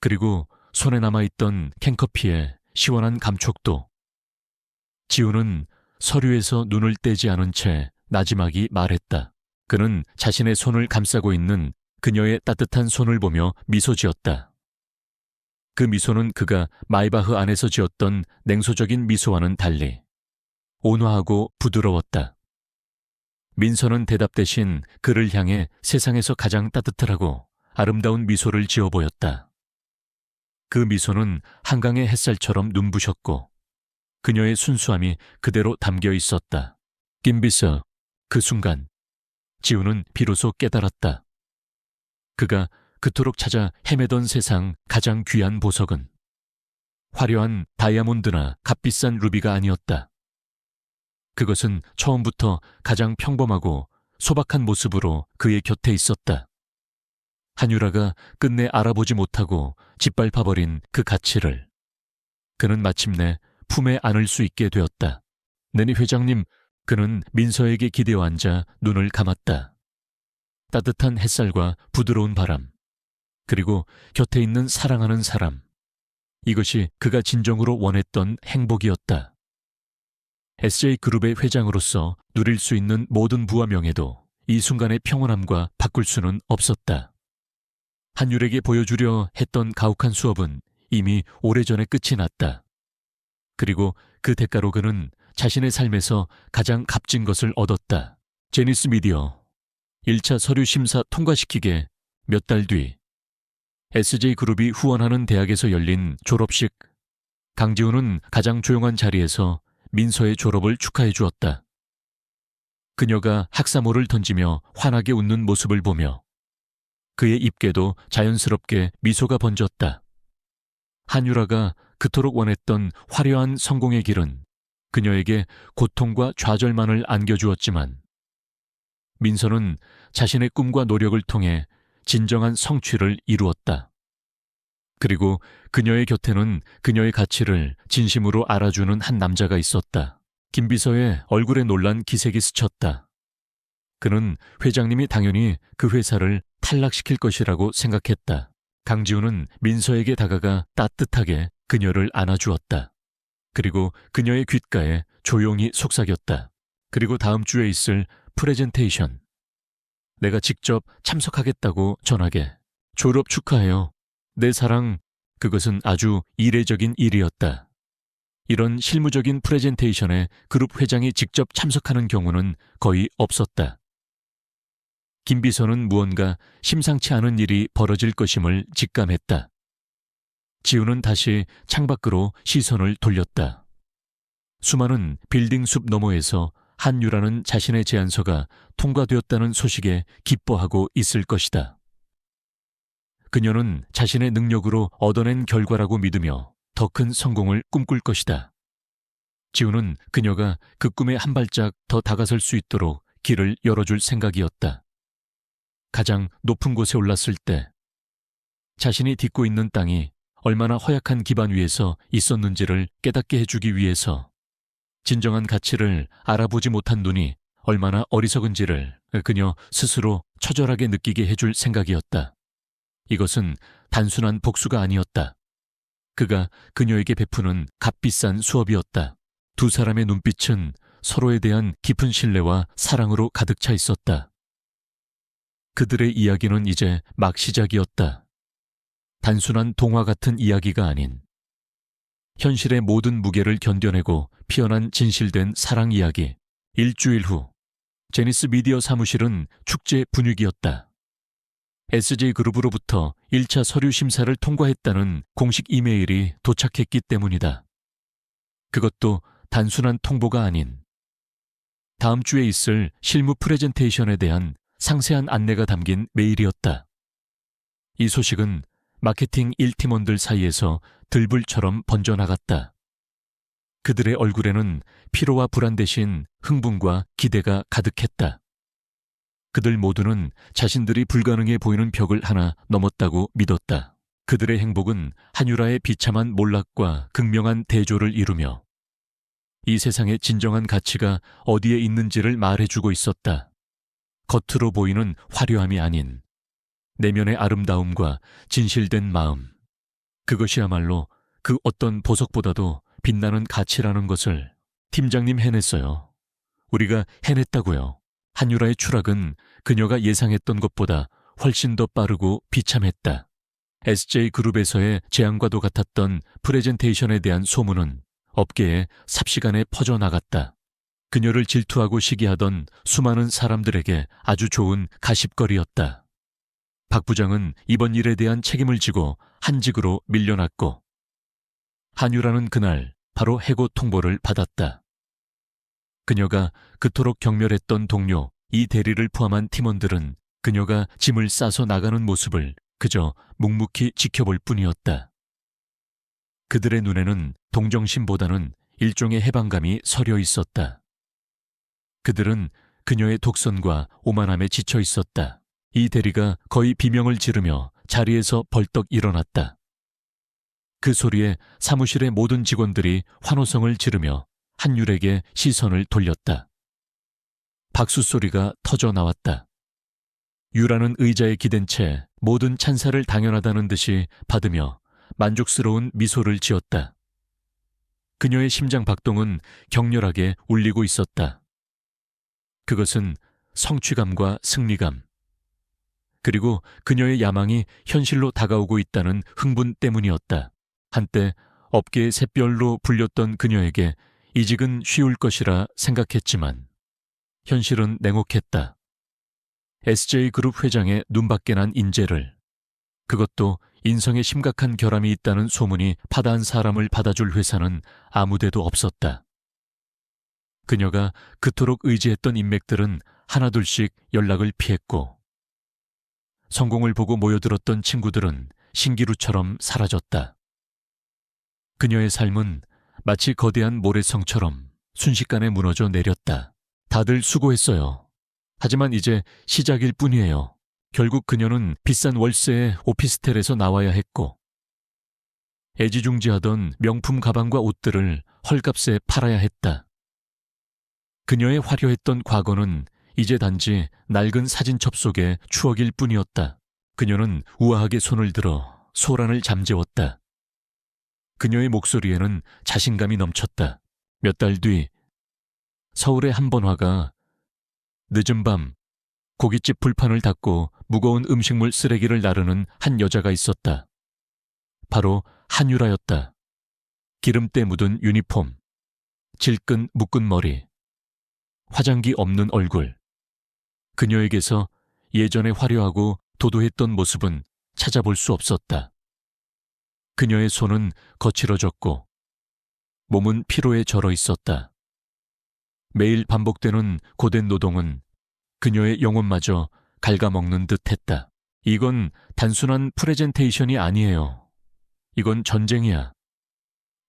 그리고 손에 남아있던 캔커피의 시원한 감촉도. 지훈은 서류에서 눈을 떼지 않은 채 나지막이 말했다. 그는 자신의 손을 감싸고 있는 그녀의 따뜻한 손을 보며 미소 지었다. 그 미소는 그가 마이바흐 안에서 지었던 냉소적인 미소와는 달리 온화하고 부드러웠다. 민서는 대답 대신 그를 향해 세상에서 가장 따뜻하고 아름다운 미소를 지어 보였다. 그 미소는 한강의 햇살처럼 눈부셨고 그녀의 순수함이 그대로 담겨 있었다. 김비서, 그 순간 지훈은 비로소 깨달았다. 그가 그토록 찾아 헤매던 세상 가장 귀한 보석은 화려한 다이아몬드나 값비싼 루비가 아니었다. 그것은 처음부터 가장 평범하고 소박한 모습으로 그의 곁에 있었다. 한유라가 끝내 알아보지 못하고 짓밟아버린 그 가치를 그는 마침내 품에 안을 수 있게 되었다. 네니 회장님, 그는 민서에게 기대어 앉아 눈을 감았다. 따뜻한 햇살과 부드러운 바람, 그리고 곁에 있는 사랑하는 사람. 이것이 그가 진정으로 원했던 행복이었다. SJ그룹의 회장으로서 누릴 수 있는 모든 부와 명예도 이 순간의 평온함과 바꿀 수는 없었다. 한율에게 보여주려 했던 가혹한 수업은 이미 오래전에 끝이 났다. 그리고 그 대가로 그는 자신의 삶에서 가장 값진 것을 얻었다. 제니스 미디어 1차 서류 심사 통과시키게 몇 달 뒤 SJ그룹이 후원하는 대학에서 열린 졸업식. 강지훈은 가장 조용한 자리에서 민서의 졸업을 축하해 주었다. 그녀가 학사모를 던지며 환하게 웃는 모습을 보며 그의 입계도 자연스럽게 미소가 번졌다. 한유라가 그토록 원했던 화려한 성공의 길은 그녀에게 고통과 좌절만을 안겨주었지만 민서는 자신의 꿈과 노력을 통해 진정한 성취를 이루었다. 그리고 그녀의 곁에는 그녀의 가치를 진심으로 알아주는 한 남자가 있었다. 김비서의 얼굴에 놀란 기색이 스쳤다. 그는 회장님이 당연히 그 회사를 탈락시킬 것이라고 생각했다. 강지우는 민서에게 다가가 따뜻하게 그녀를 안아주었다. 그리고 그녀의 귓가에 조용히 속삭였다. 그리고 다음 주에 있을 프레젠테이션. 내가 직접 참석하겠다고 전하게. 졸업 축하해요. 내 사랑. 그것은 아주 이례적인 일이었다. 이런 실무적인 프레젠테이션에 그룹 회장이 직접 참석하는 경우는 거의 없었다. 김비서는 무언가 심상치 않은 일이 벌어질 것임을 직감했다. 지우는 다시 창밖으로 시선을 돌렸다. 수많은 빌딩 숲 너머에서 한유라는 자신의 제안서가 통과되었다는 소식에 기뻐하고 있을 것이다. 그녀는 자신의 능력으로 얻어낸 결과라고 믿으며 더 큰 성공을 꿈꿀 것이다. 지우는 그녀가 그 꿈에 한 발짝 더 다가설 수 있도록 길을 열어줄 생각이었다. 가장 높은 곳에 올랐을 때 자신이 딛고 있는 땅이 얼마나 허약한 기반 위에서 있었는지를 깨닫게 해주기 위해서 진정한 가치를 알아보지 못한 눈이 얼마나 어리석은지를 그녀 스스로 처절하게 느끼게 해줄 생각이었다. 이것은 단순한 복수가 아니었다. 그가 그녀에게 베푸는 값비싼 수업이었다. 두 사람의 눈빛은 서로에 대한 깊은 신뢰와 사랑으로 가득 차 있었다. 그들의 이야기는 이제 막 시작이었다. 단순한 동화 같은 이야기가 아닌 현실의 모든 무게를 견뎌내고 피어난 진실된 사랑 이야기. 일주일 후 제니스 미디어 사무실은 축제 분위기였다. SJ그룹으로부터 1차 서류 심사를 통과했다는 공식 이메일이 도착했기 때문이다. 그것도 단순한 통보가 아닌 다음 주에 있을 실무 프레젠테이션에 대한 상세한 안내가 담긴 메일이었다. 이 소식은 마케팅 1팀원들 사이에서 들불처럼 번져나갔다. 그들의 얼굴에는 피로와 불안 대신 흥분과 기대가 가득했다. 그들 모두는 자신들이 불가능해 보이는 벽을 하나 넘었다고 믿었다. 그들의 행복은 한유라의 비참한 몰락과 극명한 대조를 이루며 이 세상의 진정한 가치가 어디에 있는지를 말해주고 있었다. 겉으로 보이는 화려함이 아닌 내면의 아름다움과 진실된 마음. 그것이야말로 그 어떤 보석보다도 빛나는 가치라는 것을 팀장님 해냈어요. 우리가 해냈다고요. 한유라의 추락은 그녀가 예상했던 것보다 훨씬 더 빠르고 비참했다. SJ그룹에서의 재앙과도 같았던 프레젠테이션에 대한 소문은 업계에 삽시간에 퍼져나갔다. 그녀를 질투하고 시기하던 수많은 사람들에게 아주 좋은 가십거리였다. 박 부장은 이번 일에 대한 책임을 지고 한직으로 밀려났고 한유라는 그날 바로 해고 통보를 받았다. 그녀가 그토록 경멸했던 동료 이 대리를 포함한 팀원들은 그녀가 짐을 싸서 나가는 모습을 그저 묵묵히 지켜볼 뿐이었다. 그들의 눈에는 동정심보다는 일종의 해방감이 서려 있었다. 그들은 그녀의 독선과 오만함에 지쳐 있었다. 이 대리가 거의 비명을 지르며 자리에서 벌떡 일어났다. 그 소리에 사무실의 모든 직원들이 환호성을 지르며 한율에게 시선을 돌렸다. 박수 소리가 터져 나왔다. 유라는 의자에 기댄 채 모든 찬사를 당연하다는 듯이 받으며 만족스러운 미소를 지었다. 그녀의 심장 박동은 격렬하게 울리고 있었다. 그것은 성취감과 승리감, 그리고 그녀의 야망이 현실로 다가오고 있다는 흥분 때문이었다. 한때 업계의 샛별로 불렸던 그녀에게 이직은 쉬울 것이라 생각했지만 현실은 냉혹했다. SJ그룹 회장의 눈밖에 난 인재를, 그것도 인성에 심각한 결함이 있다는 소문이 파다한 사람을 받아줄 회사는 아무데도 없었다. 그녀가 그토록 의지했던 인맥들은 하나둘씩 연락을 피했고 성공을 보고 모여들었던 친구들은 신기루처럼 사라졌다. 그녀의 삶은 마치 거대한 모래성처럼 순식간에 무너져 내렸다. 다들 수고했어요. 하지만 이제 시작일 뿐이에요. 결국 그녀는 비싼 월세의 오피스텔에서 나와야 했고 애지중지하던 명품 가방과 옷들을 헐값에 팔아야 했다. 그녀의 화려했던 과거는 이제 단지 낡은 사진첩 속의 추억일 뿐이었다. 그녀는 우아하게 손을 들어 소란을 잠재웠다. 그녀의 목소리에는 자신감이 넘쳤다. 몇 달 뒤 서울의 한 번화가 늦은 밤 고깃집 불판을 닫고 무거운 음식물 쓰레기를 나르는 한 여자가 있었다. 바로 한유라였다. 기름때 묻은 유니폼, 질끈 묶은 머리, 화장기 없는 얼굴. 그녀에게서 예전에 화려하고 도도했던 모습은 찾아볼 수 없었다. 그녀의 손은 거칠어졌고 몸은 피로에 절어 있었다. 매일 반복되는 고된 노동은 그녀의 영혼마저 갉아먹는 듯했다. 이건 단순한 프레젠테이션이 아니에요. 이건 전쟁이야.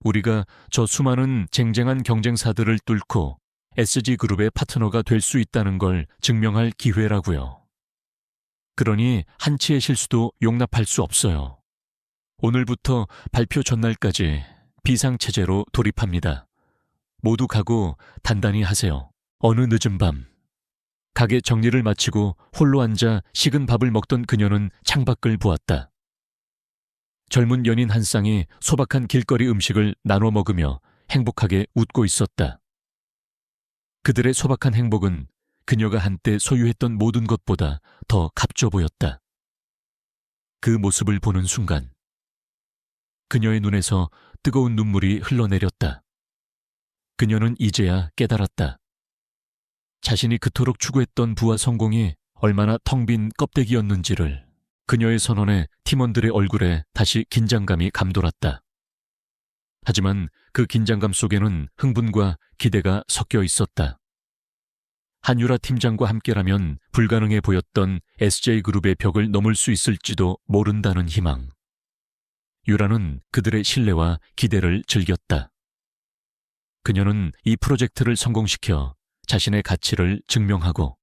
우리가 저 수많은 쟁쟁한 경쟁사들을 뚫고 SG그룹의 파트너가 될 수 있다는 걸 증명할 기회라고요. 그러니 한치의 실수도 용납할 수 없어요. 오늘부터 발표 전날까지 비상체제로 돌입합니다. 모두 가고 단단히 하세요. 어느 늦은 밤 가게 정리를 마치고 홀로 앉아 식은 밥을 먹던 그녀는 창밖을 보았다. 젊은 연인 한 쌍이 소박한 길거리 음식을 나눠 먹으며 행복하게 웃고 있었다. 그들의 소박한 행복은 그녀가 한때 소유했던 모든 것보다 더 값져 보였다. 그 모습을 보는 순간 그녀의 눈에서 뜨거운 눈물이 흘러내렸다. 그녀는 이제야 깨달았다. 자신이 그토록 추구했던 부와 성공이 얼마나 텅 빈 껍데기였는지를. 그녀의 선언에 팀원들의 얼굴에 다시 긴장감이 감돌았다. 하지만 그 긴장감 속에는 흥분과 기대가 섞여 있었다. 한유라 팀장과 함께라면 불가능해 보였던 SJ그룹의 벽을 넘을 수 있을지도 모른다는 희망. 유라는 그들의 신뢰와 기대를 즐겼다. 그녀는 이 프로젝트를 성공시켜 자신의 가치를 증명하고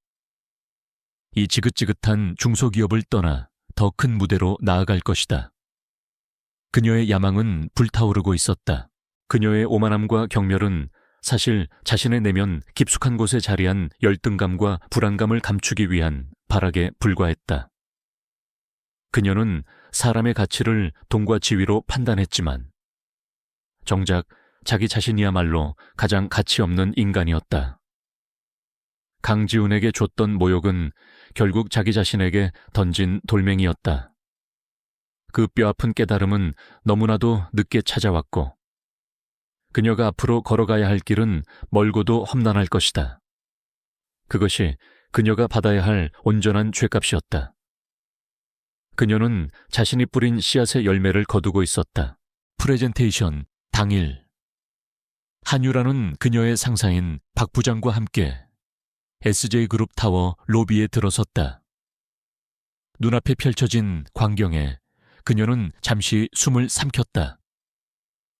이 지긋지긋한 중소기업을 떠나 더 큰 무대로 나아갈 것이다. 그녀의 야망은 불타오르고 있었다. 그녀의 오만함과 경멸은 사실 자신의 내면 깊숙한 곳에 자리한 열등감과 불안감을 감추기 위한 발악에 불과했다. 그녀는 사람의 가치를 돈과 지위로 판단했지만 정작 자기 자신이야말로 가장 가치 없는 인간이었다. 강지훈에게 줬던 모욕은 결국 자기 자신에게 던진 돌멩이였다. 그 뼈아픈 깨달음은 너무나도 늦게 찾아왔고 그녀가 앞으로 걸어가야 할 길은 멀고도 험난할 것이다. 그것이 그녀가 받아야 할 온전한 죗값이었다. 그녀는 자신이 뿌린 씨앗의 열매를 거두고 있었다. 프레젠테이션 당일 한유라는 그녀의 상사인 박 부장과 함께 SJ그룹 타워 로비에 들어섰다. 눈앞에 펼쳐진 광경에 그녀는 잠시 숨을 삼켰다.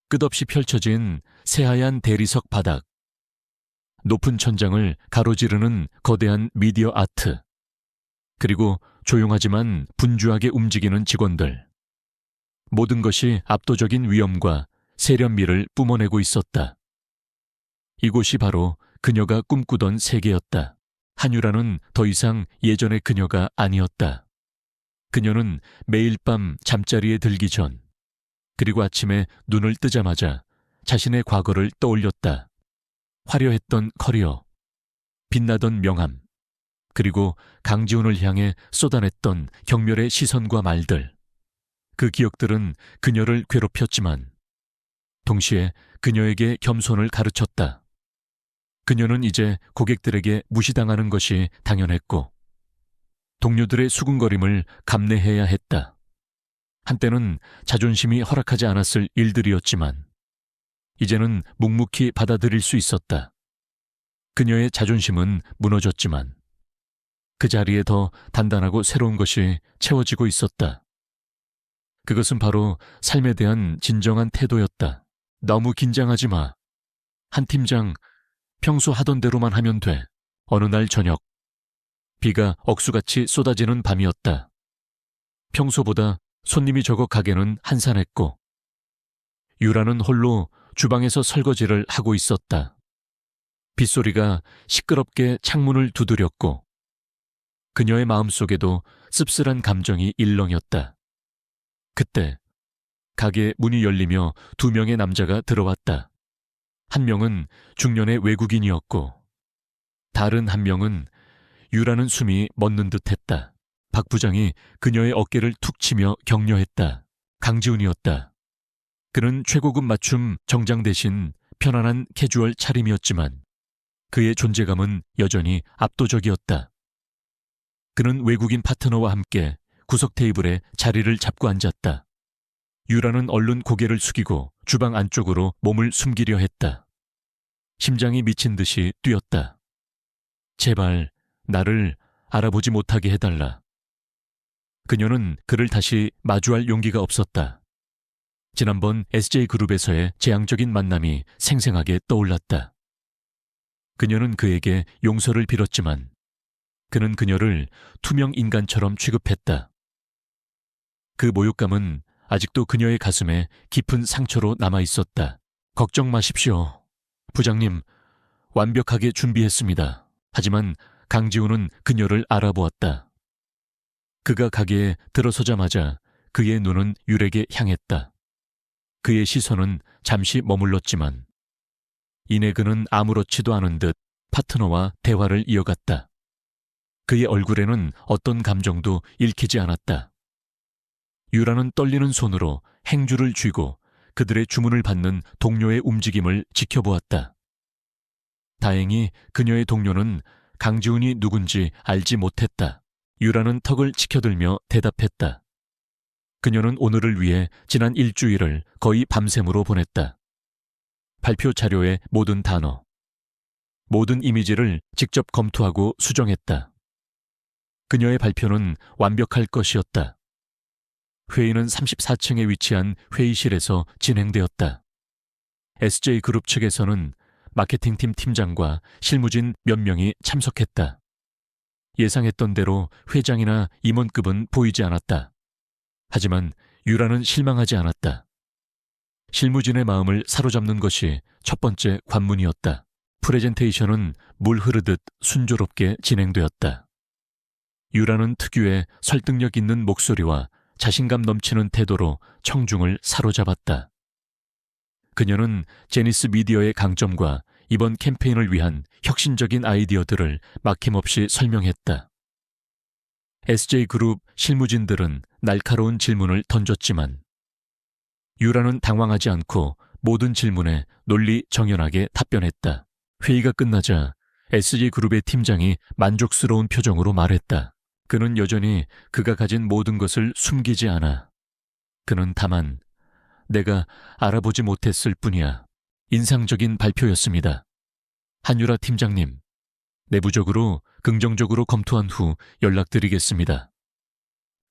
끝없이 펼쳐진 새하얀 대리석 바닥, 높은 천장을 가로지르는 거대한 미디어 아트, 그리고 조용하지만 분주하게 움직이는 직원들. 모든 것이 압도적인 위엄과 세련미를 뿜어내고 있었다. 이곳이 바로 그녀가 꿈꾸던 세계였다. 한유라는 더 이상 예전의 그녀가 아니었다. 그녀는 매일 밤 잠자리에 들기 전, 그리고 아침에 눈을 뜨자마자 자신의 과거를 떠올렸다. 화려했던 커리어, 빛나던 명함, 그리고 강지훈을 향해 쏟아냈던 경멸의 시선과 말들. 그 기억들은 그녀를 괴롭혔지만 동시에 그녀에게 겸손을 가르쳤다. 그녀는 이제 고객들에게 무시당하는 것이 당연했고 동료들의 수군거림을 감내해야 했다. 한때는 자존심이 허락하지 않았을 일들이었지만 이제는 묵묵히 받아들일 수 있었다. 그녀의 자존심은 무너졌지만 그 자리에 더 단단하고 새로운 것이 채워지고 있었다. 그것은 바로 삶에 대한 진정한 태도였다. 너무 긴장하지 마. 한 팀장 평소 하던 대로만 하면 돼. 어느 날 저녁, 비가 억수같이 쏟아지는 밤이었다. 평소보다 손님이 적어 가게는 한산했고 유라는 홀로 주방에서 설거지를 하고 있었다. 빗소리가 시끄럽게 창문을 두드렸고 그녀의 마음속에도 씁쓸한 감정이 일렁였다. 그때 가게 문이 열리며 2명의 남자가 들어왔다. 한 명은 중년의 외국인이었고 다른 한 명은 유라는 숨이 멎는 듯했다. 박 부장이 그녀의 어깨를 툭 치며 격려했다. 강지훈이었다. 그는 최고급 맞춤 정장 대신 편안한 캐주얼 차림이었지만 그의 존재감은 여전히 압도적이었다. 그는 외국인 파트너와 함께 구석 테이블에 자리를 잡고 앉았다. 유라는 얼른 고개를 숙이고 주방 안쪽으로 몸을 숨기려 했다. 심장이 미친 듯이 뛰었다. 제발 나를 알아보지 못하게 해달라. 그녀는 그를 다시 마주할 용기가 없었다. 지난번 SJ그룹에서의 재앙적인 만남이 생생하게 떠올랐다. 그녀는 그에게 용서를 빌었지만 그는 그녀를 투명 인간처럼 취급했다. 그 모욕감은 아직도 그녀의 가슴에 깊은 상처로 남아있었다. 걱정 마십시오. 부장님, 완벽하게 준비했습니다. 하지만 강지훈은 그녀를 알아보았다. 그가 가게에 들어서자마자 그의 눈은 유에게 향했다. 그의 시선은 잠시 머물렀지만 이내 그는 아무렇지도 않은 듯 파트너와 대화를 이어갔다. 그의 얼굴에는 어떤 감정도 읽히지 않았다. 유라는 떨리는 손으로 행주를 쥐고 그들의 주문을 받는 동료의 움직임을 지켜보았다. 다행히 그녀의 동료는 강지훈이 누군지 알지 못했다. 유라는 턱을 치켜들며 대답했다. 그녀는 오늘을 위해 지난 일주일을 거의 밤샘으로 보냈다. 발표 자료의 모든 단어, 모든 이미지를 직접 검토하고 수정했다. 그녀의 발표는 완벽할 것이었다. 회의는 34층에 위치한 회의실에서 진행되었다. SJ그룹 측에서는 마케팅팀 팀장과 실무진 몇 명이 참석했다. 예상했던 대로 회장이나 임원급은 보이지 않았다. 하지만 유라는 실망하지 않았다. 실무진의 마음을 사로잡는 것이 첫 번째 관문이었다. 프레젠테이션은 물 흐르듯 순조롭게 진행되었다. 유라는 특유의 설득력 있는 목소리와 자신감 넘치는 태도로 청중을 사로잡았다. 그녀는 제니스 미디어의 강점과 이번 캠페인을 위한 혁신적인 아이디어들을 막힘없이 설명했다. SJ그룹 실무진들은 날카로운 질문을 던졌지만 유라는 당황하지 않고 모든 질문에 논리 정연하게 답변했다. 회의가 끝나자 SJ그룹의 팀장이 만족스러운 표정으로 말했다. 그는 여전히 그가 가진 모든 것을 숨기지 않아. 그는 다만 내가 알아보지 못했을 뿐이야. 인상적인 발표였습니다. 한유라 팀장님, 내부적으로 긍정적으로 검토한 후 연락드리겠습니다.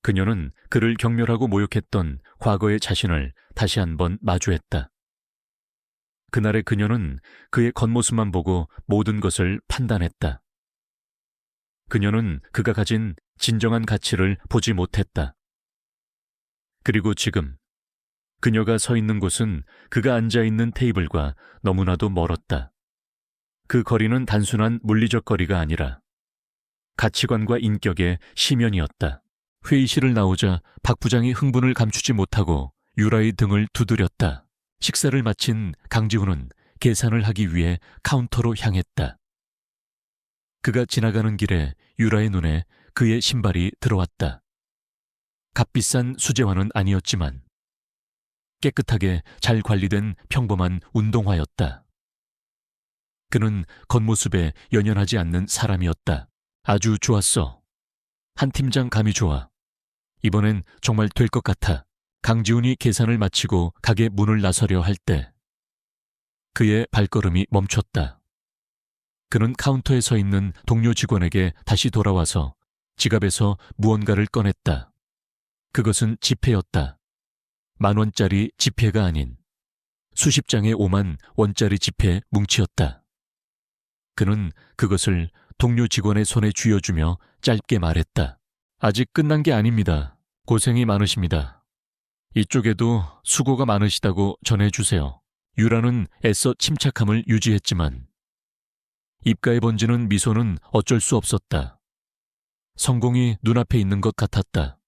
그녀는 그를 경멸하고 모욕했던 과거의 자신을 다시 한번 마주했다. 그날의 그녀는 그의 겉모습만 보고 모든 것을 판단했다. 그녀는 그가 가진 진정한 가치를 보지 못했다. 그리고 지금 그녀가 서 있는 곳은 그가 앉아 있는 테이블과 너무나도 멀었다. 그 거리는 단순한 물리적 거리가 아니라 가치관과 인격의 심연이었다. 회의실을 나오자 박 부장이 흥분을 감추지 못하고 유라의 등을 두드렸다. 식사를 마친 강지훈은 계산을 하기 위해 카운터로 향했다. 그가 지나가는 길에 유라의 눈에 그의 신발이 들어왔다. 값비싼 수제화는 아니었지만 깨끗하게 잘 관리된 평범한 운동화였다. 그는 겉모습에 연연하지 않는 사람이었다. 아주 좋았어. 한 팀장 감이 좋아. 이번엔 정말 될 것 같아. 강지훈이 계산을 마치고 가게 문을 나서려 할 때 그의 발걸음이 멈췄다. 그는 카운터에 서 있는 동료 직원에게 다시 돌아와서 지갑에서 무언가를 꺼냈다. 그것은 지폐였다. 10,000원짜리 지폐가 아닌 수십 장의 50,000원짜리 지폐 뭉치였다. 그는 그것을 동료 직원의 손에 쥐어주며 짧게 말했다. 아직 끝난 게 아닙니다. 고생이 많으십니다. 이쪽에도 수고가 많으시다고 전해주세요. 유라는 애써 침착함을 유지했지만 입가에 번지는 미소는 어쩔 수 없었다. 성공이 눈앞에 있는 것 같았다.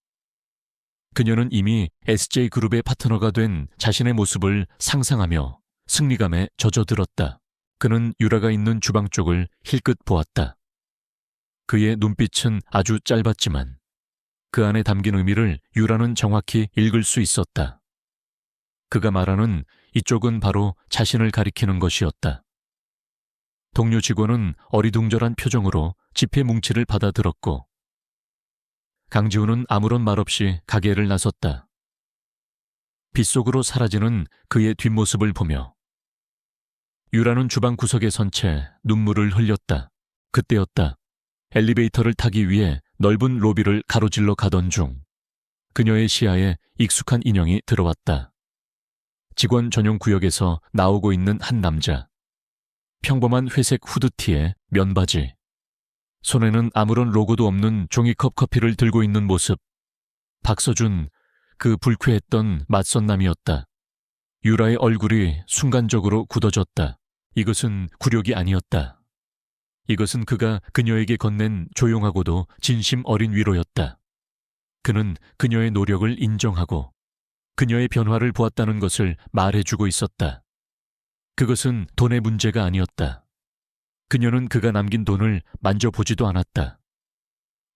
그녀는 이미 SJ그룹의 파트너가 된 자신의 모습을 상상하며 승리감에 젖어들었다. 그는 유라가 있는 주방 쪽을 힐끗 보았다. 그의 눈빛은 아주 짧았지만 그 안에 담긴 의미를 유라는 정확히 읽을 수 있었다. 그가 말하는 이쪽은 바로 자신을 가리키는 것이었다. 동료 직원은 어리둥절한 표정으로 지폐 뭉치를 받아들었고 강지훈은 아무런 말 없이 가게를 나섰다. 빗속으로 사라지는 그의 뒷모습을 보며 유라는 주방 구석에 선 채 눈물을 흘렸다. 그때였다. 엘리베이터를 타기 위해 넓은 로비를 가로질러 가던 중 그녀의 시야에 익숙한 인형이 들어왔다. 직원 전용 구역에서 나오고 있는 한 남자. 평범한 회색 후드티에 면바지. 손에는 아무런 로고도 없는 종이컵 커피를 들고 있는 모습. 박서준, 그 불쾌했던 맞선남이었다. 유라의 얼굴이 순간적으로 굳어졌다. 이것은 굴욕이 아니었다. 이것은 그가 그녀에게 건넨 조용하고도 진심 어린 위로였다. 그는 그녀의 노력을 인정하고 그녀의 변화를 보았다는 것을 말해주고 있었다. 그것은 돈의 문제가 아니었다. 그녀는 그가 남긴 돈을 만져보지도 않았다.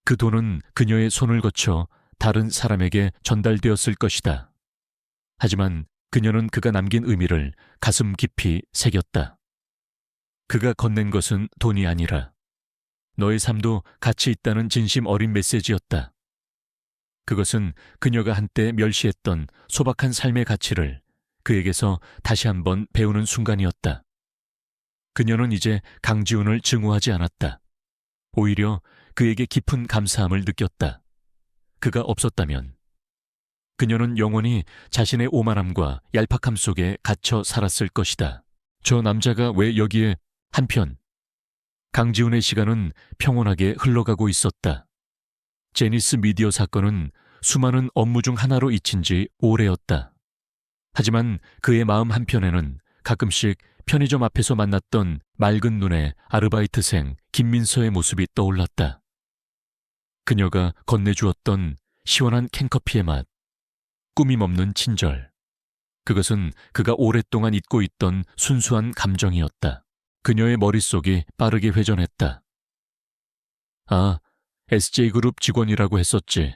그 돈은 그녀의 손을 거쳐 다른 사람에게 전달되었을 것이다. 하지만 그녀는 그가 남긴 의미를 가슴 깊이 새겼다. 그가 건넨 것은 돈이 아니라 너의 삶도 가치 있다는 진심 어린 메시지였다. 그것은 그녀가 한때 멸시했던 소박한 삶의 가치를 그에게서 다시 한번 배우는 순간이었다. 그녀는 이제 강지훈을 증오하지 않았다. 오히려 그에게 깊은 감사함을 느꼈다. 그가 없었다면 그녀는 영원히 자신의 오만함과 얄팍함 속에 갇혀 살았을 것이다. 저 남자가 왜 여기에? 한편 강지훈의 시간은 평온하게 흘러가고 있었다. 제니스 미디어 사건은 수많은 업무 중 하나로 잊힌 지 오래였다. 하지만 그의 마음 한편에는 가끔씩 편의점 앞에서 만났던 맑은 눈의 아르바이트생 김민서의 모습이 떠올랐다. 그녀가 건네주었던 시원한 캔커피의 맛, 꾸밈 없는 친절. 그것은 그가 오랫동안 잊고 있던 순수한 감정이었다. 그녀의 머릿속이 빠르게 회전했다. 아, SJ그룹 직원이라고 했었지.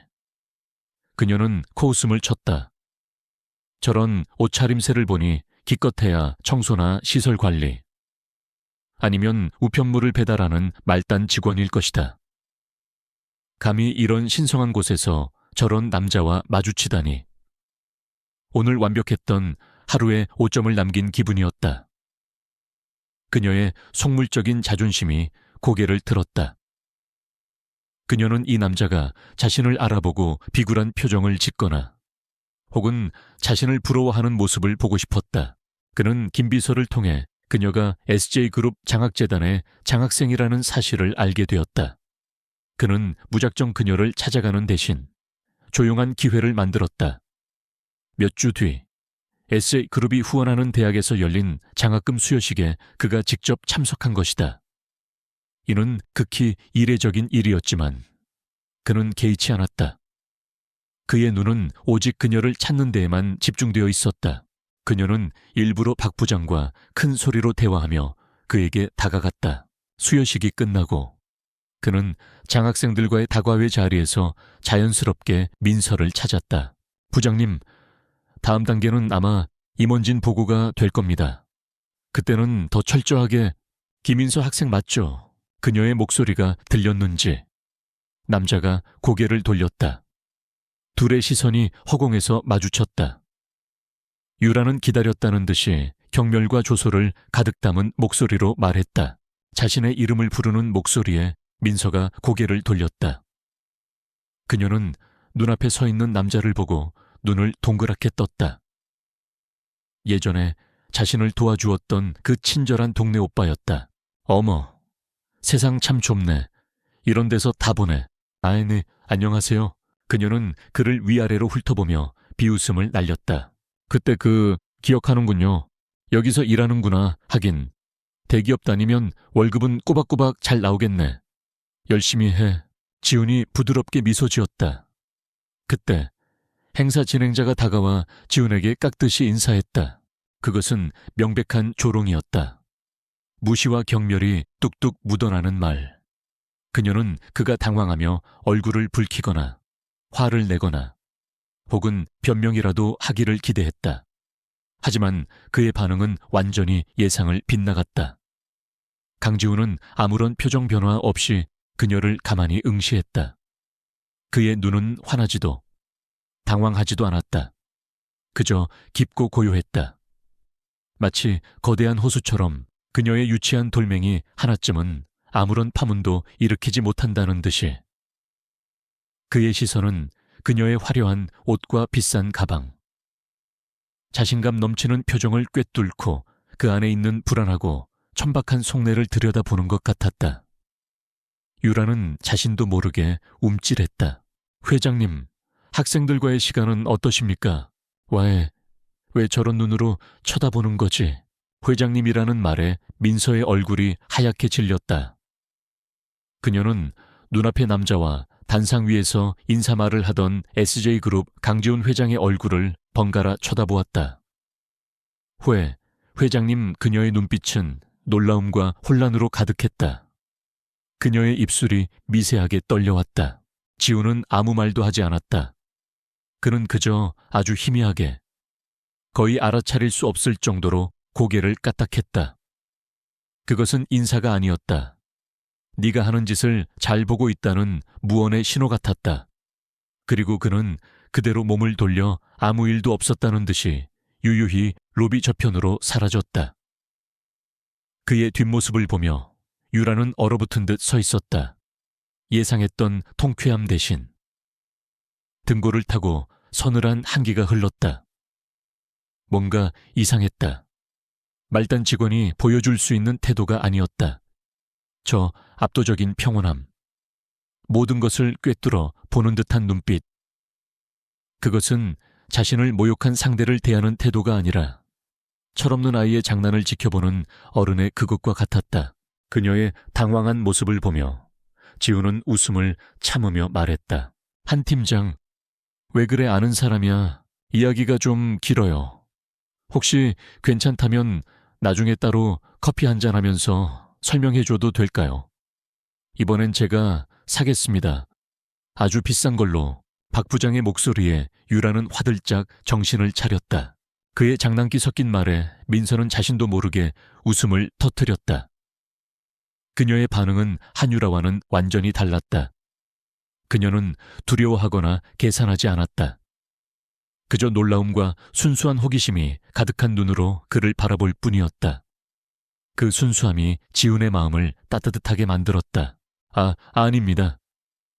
그녀는 코웃음을 쳤다. 저런 옷차림새를 보니 기껏해야 청소나 시설 관리, 아니면 우편물을 배달하는 말단 직원일 것이다. 감히 이런 신성한 곳에서 저런 남자와 마주치다니. 오늘 완벽했던 하루의 5점을 남긴 기분이었다. 그녀의 속물적인 자존심이 고개를 들었다. 그녀는 이 남자가 자신을 알아보고 비굴한 표정을 짓거나 혹은 자신을 부러워하는 모습을 보고 싶었다. 그는 김비서를 통해 그녀가 SJ그룹 장학재단의 장학생이라는 사실을 알게 되었다. 그는 무작정 그녀를 찾아가는 대신 조용한 기회를 만들었다. 몇 주 뒤 SJ그룹이 후원하는 대학에서 열린 장학금 수여식에 그가 직접 참석한 것이다. 이는 극히 이례적인 일이었지만 그는 개의치 않았다. 그의 눈은 오직 그녀를 찾는 데에만 집중되어 있었다. 그녀는 일부러 박 부장과 큰 소리로 대화하며 그에게 다가갔다. 수여식이 끝나고 그는 장학생들과의 다과회 자리에서 자연스럽게 민서를 찾았다. 부장님, 다음 단계는 아마 임원진 보고가 될 겁니다. 그때는 더 철저하게. 김인서 학생 맞죠? 그녀의 목소리가 들렸는지 남자가 고개를 돌렸다. 둘의 시선이 허공에서 마주쳤다. 유라는 기다렸다는 듯이 경멸과 조소를 가득 담은 목소리로 말했다. 자신의 이름을 부르는 목소리에 민서가 고개를 돌렸다. 그녀는 눈앞에 서 있는 남자를 보고 눈을 동그랗게 떴다. 예전에 자신을 도와주었던 그 친절한 동네 오빠였다. 어머, 세상 참 좁네. 이런 데서 다 보네. 아이네, 안녕하세요. 그녀는 그를 위아래로 훑어보며 비웃음을 날렸다. 그때 기억하는군요. 여기서 일하는구나. 하긴 대기업 다니면 월급은 꼬박꼬박 잘 나오겠네. 열심히 해. 지훈이 부드럽게 미소 지었다. 그때 행사 진행자가 다가와 지훈에게 깍듯이 인사했다. 그것은 명백한 조롱이었다. 무시와 경멸이 뚝뚝 묻어나는 말. 그녀는 그가 당황하며 얼굴을 붉히거나 화를 내거나 혹은 변명이라도 하기를 기대했다. 하지만 그의 반응은 완전히 예상을 빗나갔다. 강지훈은 아무런 표정 변화 없이 그녀를 가만히 응시했다. 그의 눈은 환하지도 당황하지도 않았다. 그저 깊고 고요했다. 마치 거대한 호수처럼 그녀의 유치한 돌멩이 하나쯤은 아무런 파문도 일으키지 못한다는 듯이. 그의 시선은 그녀의 화려한 옷과 비싼 가방, 자신감 넘치는 표정을 꿰뚫고 그 안에 있는 불안하고 천박한 속내를 들여다보는 것 같았다. 유라는 자신도 모르게 움찔했다. 회장님, 학생들과의 시간은 어떠십니까? 왜 저런 눈으로 쳐다보는 거지? 회장님이라는 말에 민서의 얼굴이 하얗게 질렸다. 그녀는 눈앞의 남자와 단상 위에서 인사말을 하던 SJ그룹 강지훈 회장의 얼굴을 번갈아 쳐다보았다. 회장님 그녀의 눈빛은 놀라움과 혼란으로 가득했다. 그녀의 입술이 미세하게 떨려왔다. 지훈은 아무 말도 하지 않았다. 그는 그저 아주 희미하게, 거의 알아차릴 수 없을 정도로 고개를 까딱했다. 그것은 인사가 아니었다. 네가 하는 짓을 잘 보고 있다는 무언의 신호 같았다. 그리고 그는 그대로 몸을 돌려 아무 일도 없었다는 듯이 유유히 로비 저편으로 사라졌다. 그의 뒷모습을 보며 유라는 얼어붙은 듯 서 있었다. 예상했던 통쾌함 대신 등골을 타고 서늘한 한기가 흘렀다. 뭔가 이상했다. 말단 직원이 보여줄 수 있는 태도가 아니었다. 저 압도적인 평온함, 모든 것을 꿰뚫어 보는 듯한 눈빛. 그것은 자신을 모욕한 상대를 대하는 태도가 아니라 철없는 아이의 장난을 지켜보는 어른의 그것과 같았다. 그녀의 당황한 모습을 보며 지훈은 웃음을 참으며 말했다. 한 팀장, 왜 그래 아는 사람이야. 이야기가 좀 길어요. 혹시 괜찮다면 나중에 따로 커피 한잔 하면서 설명해줘도 될까요? 이번엔 제가 사겠습니다. 아주 비싼 걸로. 박 부장의 목소리에 유라는 화들짝 정신을 차렸다. 그의 장난기 섞인 말에 민서는 자신도 모르게 웃음을 터뜨렸다. 그녀의 반응은 한유라와는 완전히 달랐다. 그녀는 두려워하거나 계산하지 않았다. 그저 놀라움과 순수한 호기심이 가득한 눈으로 그를 바라볼 뿐이었다. 그 순수함이 지훈의 마음을 따뜻하게 만들었다. 아닙니다.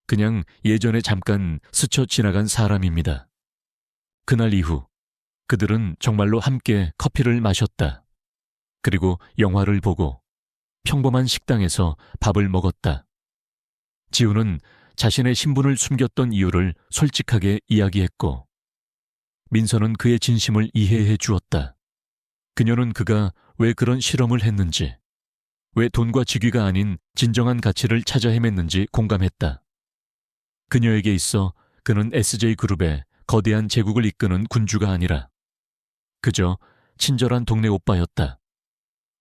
그냥 예전에 잠깐 스쳐 지나간 사람입니다. 그날 이후 그들은 정말로 함께 커피를 마셨다. 그리고 영화를 보고 평범한 식당에서 밥을 먹었다. 지훈은 자신의 신분을 숨겼던 이유를 솔직하게 이야기했고 민서는 그의 진심을 이해해 주었다. 그녀는 그가 왜 그런 실험을 했는지, 왜 돈과 직위가 아닌 진정한 가치를 찾아 헤맸는지 공감했다. 그녀에게 있어 그는 SJ그룹의 거대한 제국을 이끄는 군주가 아니라 그저 친절한 동네 오빠였다.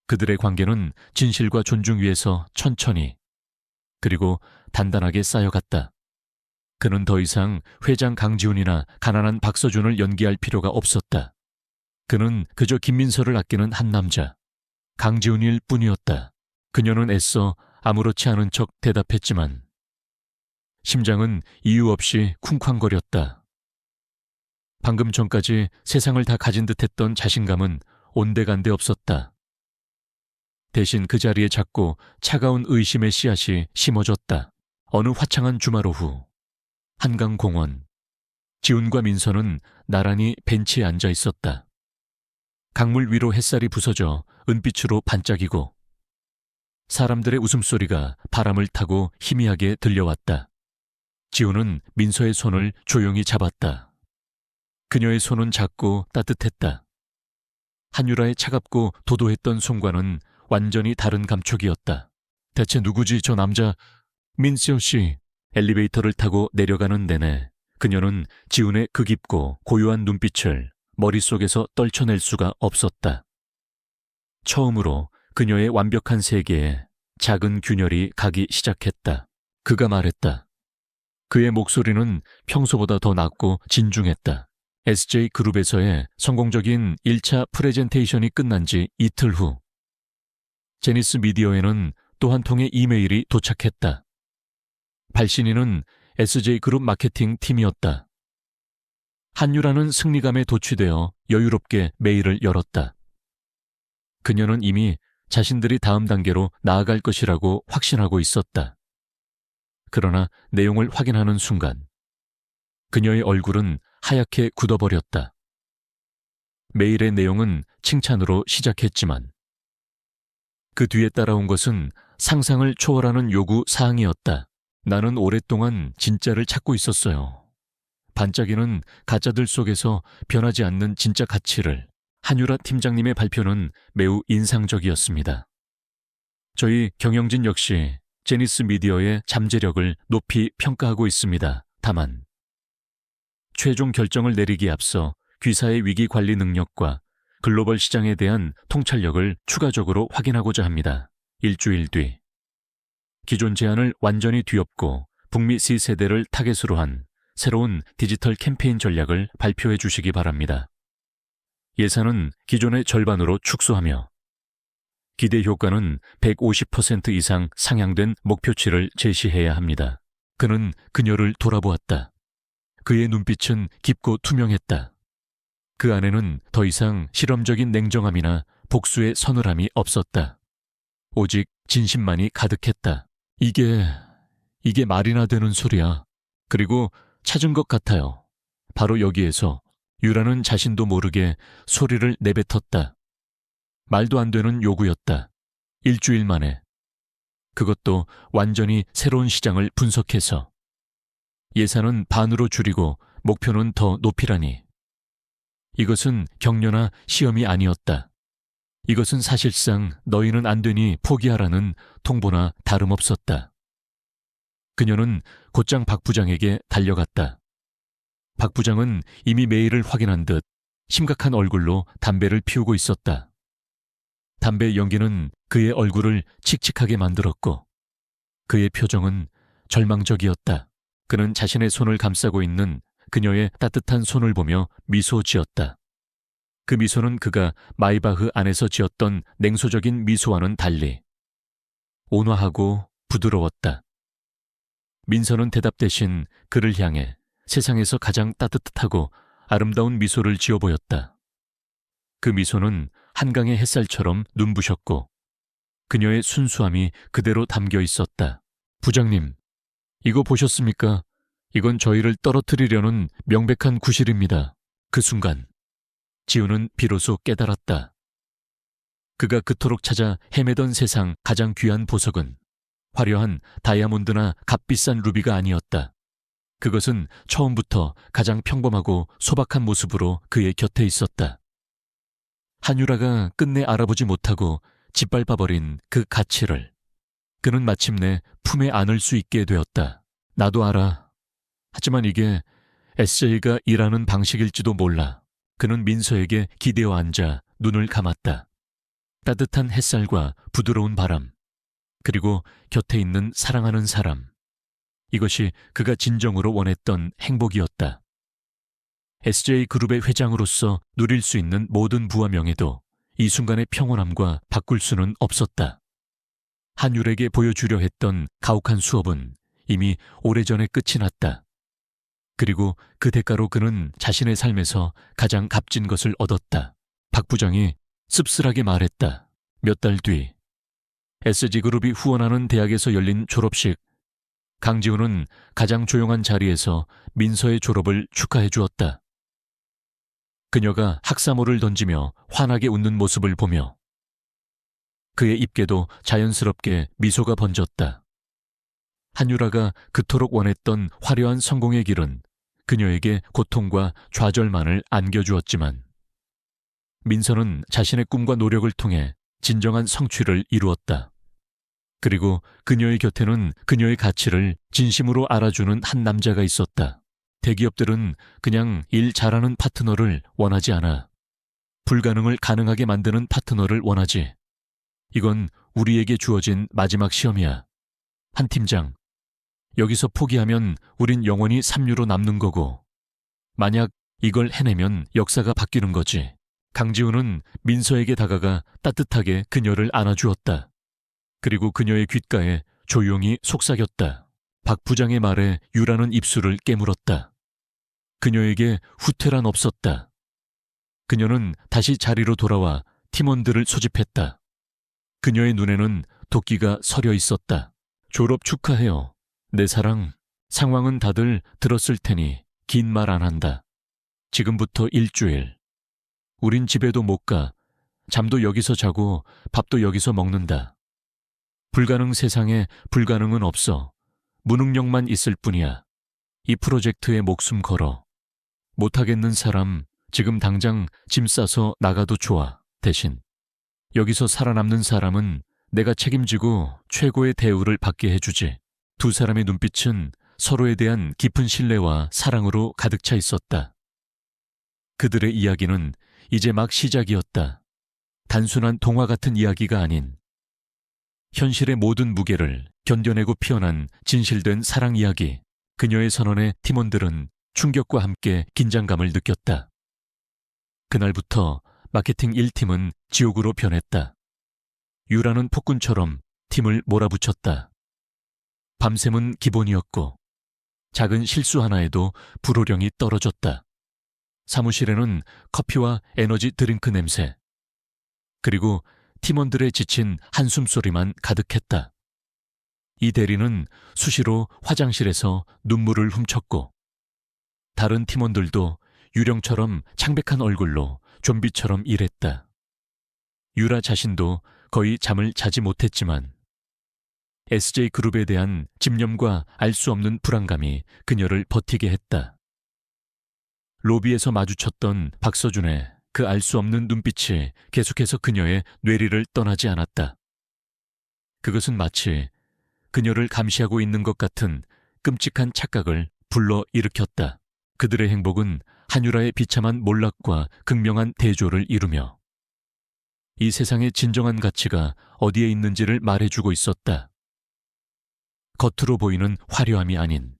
그들의 관계는 진실과 존중 위에서 천천히 그리고 단단하게 쌓여갔다. 그는 더 이상 회장 강지훈이나 가난한 박서준을 연기할 필요가 없었다. 그는 그저 김민서를 아끼는 한 남자, 강지훈일 뿐이었다. 그녀는 애써 아무렇지 않은 척 대답했지만 심장은 이유 없이 쿵쾅거렸다. 방금 전까지 세상을 다 가진 듯했던 자신감은 온데간데 없었다. 대신 그 자리에 작고 차가운 의심의 씨앗이 심어졌다. 어느 화창한 주말 오후 한강공원, 지훈과 민서는 나란히 벤치에 앉아 있었다. 강물 위로 햇살이 부서져 은빛으로 반짝이고 사람들의 웃음소리가 바람을 타고 희미하게 들려왔다. 지우는 민서의 손을 조용히 잡았다. 그녀의 손은 작고 따뜻했다. 한유라의 차갑고 도도했던 손과는 완전히 다른 감촉이었다. 대체 누구지 저 남자? 민서 씨. 엘리베이터를 타고 내려가는 내내 그녀는 지훈의 그 깊고 고요한 눈빛을 머릿속에서 떨쳐낼 수가 없었다. 처음으로 그녀의 완벽한 세계에 작은 균열이 가기 시작했다. 그가 말했다. 그의 목소리는 평소보다 더 낮고 진중했다. SJ그룹에서의 성공적인 1차 프레젠테이션이 끝난 지 이틀 후 제니스 미디어에는 또 한 통의 이메일이 도착했다. 발신인은 SJ그룹 마케팅 팀이었다. 한유라는 승리감에 도취되어 여유롭게 메일을 열었다. 그녀는 이미 자신들이 다음 단계로 나아갈 것이라고 확신하고 있었다. 그러나 내용을 확인하는 순간 그녀의 얼굴은 하얗게 굳어버렸다. 메일의 내용은 칭찬으로 시작했지만 그 뒤에 따라온 것은 상상을 초월하는 요구 사항이었다. 나는 오랫동안 진짜를 찾고 있었어요. 반짝이는 가짜들 속에서 변하지 않는 진짜 가치를. 한유라 팀장님의 발표는 매우 인상적이었습니다. 저희 경영진 역시 제니스 미디어의 잠재력을 높이 평가하고 있습니다. 다만 최종 결정을 내리기에 앞서 귀사의 위기 관리 능력과 글로벌 시장에 대한 통찰력을 추가적으로 확인하고자 합니다. 일주일 뒤 기존 제안을 완전히 뒤엎고 북미 C세대를 타겟으로 한 새로운 디지털 캠페인 전략을 발표해 주시기 바랍니다. 예산은 기존의 절반으로 축소하며 기대 효과는 150% 이상 상향된 목표치를 제시해야 합니다. 그는 그녀를 돌아보았다. 그의 눈빛은 깊고 투명했다. 그 안에는 더 이상 실험적인 냉정함이나 복수의 서늘함이 없었다. 오직 진심만이 가득했다. 이게 말이나 되는 소리야. 그리고 찾은 것 같아요. 바로 여기에서 유라는 자신도 모르게 소리를 내뱉었다. 말도 안 되는 요구였다. 일주일 만에. 그것도 완전히 새로운 시장을 분석해서. 예산은 반으로 줄이고 목표는 더 높이라니. 이것은 격려나 시험이 아니었다. 이것은 사실상 너희는 안 되니 포기하라는 통보나 다름없었다. 그녀는 곧장 박 부장에게 달려갔다. 박 부장은 이미 메일을 확인한 듯 심각한 얼굴로 담배를 피우고 있었다. 담배 연기는 그의 얼굴을 칙칙하게 만들었고 그의 표정은 절망적이었다. 그는 자신의 손을 감싸고 있는 그녀의 따뜻한 손을 보며 미소 지었다. 그 미소는 그가 마이바흐 안에서 지었던 냉소적인 미소와는 달리 온화하고 부드러웠다. 민서는 대답 대신 그를 향해 세상에서 가장 따뜻하고 아름다운 미소를 지어 보였다. 그 미소는 한강의 햇살처럼 눈부셨고 그녀의 순수함이 그대로 담겨 있었다. 부장님, 이거 보셨습니까? 이건 저희를 떨어뜨리려는 명백한 구실입니다. 그 순간 지우는 비로소 깨달았다. 그가 그토록 찾아 헤매던 세상 가장 귀한 보석은 화려한 다이아몬드나 값비싼 루비가 아니었다. 그것은 처음부터 가장 평범하고 소박한 모습으로 그의 곁에 있었다. 한유라가 끝내 알아보지 못하고 짓밟아버린 그 가치를 그는 마침내 품에 안을 수 있게 되었다. 나도 알아. 하지만 이게 SJ가 일하는 방식일지도 몰라. 그는 민서에게 기대어 앉아 눈을 감았다. 따뜻한 햇살과 부드러운 바람, 그리고 곁에 있는 사랑하는 사람. 이것이 그가 진정으로 원했던 행복이었다. SJ그룹의 회장으로서 누릴 수 있는 모든 부와 명예도 이 순간의 평온함과 바꿀 수는 없었다. 한율에게 보여주려 했던 가혹한 수업은 이미 오래전에 끝이 났다. 그리고 그 대가로 그는 자신의 삶에서 가장 값진 것을 얻었다. 박 부장이 씁쓸하게 말했다. 몇 달 뒤 SG그룹이 후원하는 대학에서 열린 졸업식. 강지훈은 가장 조용한 자리에서 민서의 졸업을 축하해 주었다. 그녀가 학사모를 던지며 환하게 웃는 모습을 보며 그의 입계도 자연스럽게 미소가 번졌다. 한유라가 그토록 원했던 화려한 성공의 길은 그녀에게 고통과 좌절만을 안겨주었지만 민서는 자신의 꿈과 노력을 통해 진정한 성취를 이루었다. 그리고 그녀의 곁에는 그녀의 가치를 진심으로 알아주는 한 남자가 있었다. 대기업들은 그냥 일 잘하는 파트너를 원하지 않아. 불가능을 가능하게 만드는 파트너를 원하지. 이건 우리에게 주어진 마지막 시험이야. 한 팀장, 여기서 포기하면 우린 영원히 삼류로 남는 거고, 만약 이걸 해내면 역사가 바뀌는 거지. 강지훈은 민서에게 다가가 따뜻하게 그녀를 안아주었다. 그리고 그녀의 귓가에 조용히 속삭였다. 박 부장의 말에 유라는 입술을 깨물었다. 그녀에게 후퇴란 없었다. 그녀는 다시 자리로 돌아와 팀원들을 소집했다. 그녀의 눈에는 도끼가 서려 있었다. 졸업 축하해요. 내 사랑, 상황은 다들 들었을 테니 긴 말 안 한다. 지금부터 일주일. 우린 집에도 못 가. 잠도 여기서 자고 밥도 여기서 먹는다. 불가능 세상에 불가능은 없어. 무능력만 있을 뿐이야. 이 프로젝트에 목숨 걸어. 못하겠는 사람 지금 당장 짐 싸서 나가도 좋아. 대신 여기서 살아남는 사람은 내가 책임지고 최고의 대우를 받게 해주지. 두 사람의 눈빛은 서로에 대한 깊은 신뢰와 사랑으로 가득 차 있었다. 그들의 이야기는 이제 막 시작이었다. 단순한 동화 같은 이야기가 아닌 현실의 모든 무게를 견뎌내고 피어난 진실된 사랑 이야기. 그녀의 선언에 팀원들은 충격과 함께 긴장감을 느꼈다. 그날부터 마케팅 1팀은 지옥으로 변했다. 유라는 폭군처럼 팀을 몰아붙였다. 밤샘은 기본이었고 작은 실수 하나에도 불호령이 떨어졌다. 사무실에는 커피와 에너지 드링크 냄새, 그리고 팀원들의 지친 한숨소리만 가득했다. 이 대리는 수시로 화장실에서 눈물을 훔쳤고 다른 팀원들도 유령처럼 창백한 얼굴로 좀비처럼 일했다. 유라 자신도 거의 잠을 자지 못했지만 SJ그룹에 대한 집념과 알 수 없는 불안감이 그녀를 버티게 했다. 로비에서 마주쳤던 박서준의 그 알 수 없는 눈빛이 계속해서 그녀의 뇌리를 떠나지 않았다. 그것은 마치 그녀를 감시하고 있는 것 같은 끔찍한 착각을 불러일으켰다. 그들의 행복은 한유라의 비참한 몰락과 극명한 대조를 이루며 이 세상의 진정한 가치가 어디에 있는지를 말해주고 있었다. 겉으로 보이는 화려함이 아닌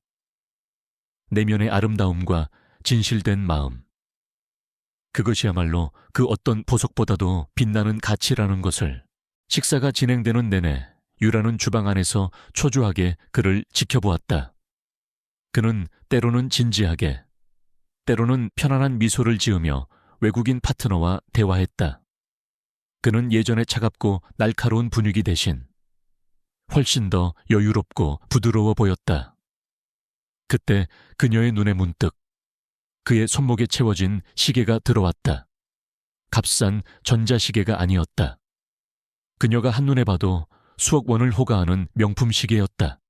내면의 아름다움과 진실된 마음. 그것이야말로 그 어떤 보석보다도 빛나는 가치라는 것을 식사가 진행되는 내내 유라는 주방 안에서 초조하게 그를 지켜보았다. 그는 때로는 진지하게, 때로는 편안한 미소를 지으며 외국인 파트너와 대화했다. 그는 예전의 차갑고 날카로운 분위기 대신 훨씬 더 여유롭고 부드러워 보였다. 그때 그녀의 눈에 문득 그의 손목에 채워진 시계가 들어왔다. 값싼 전자시계가 아니었다. 그녀가 한눈에 봐도 수억 원을 호가하는 명품 시계였다.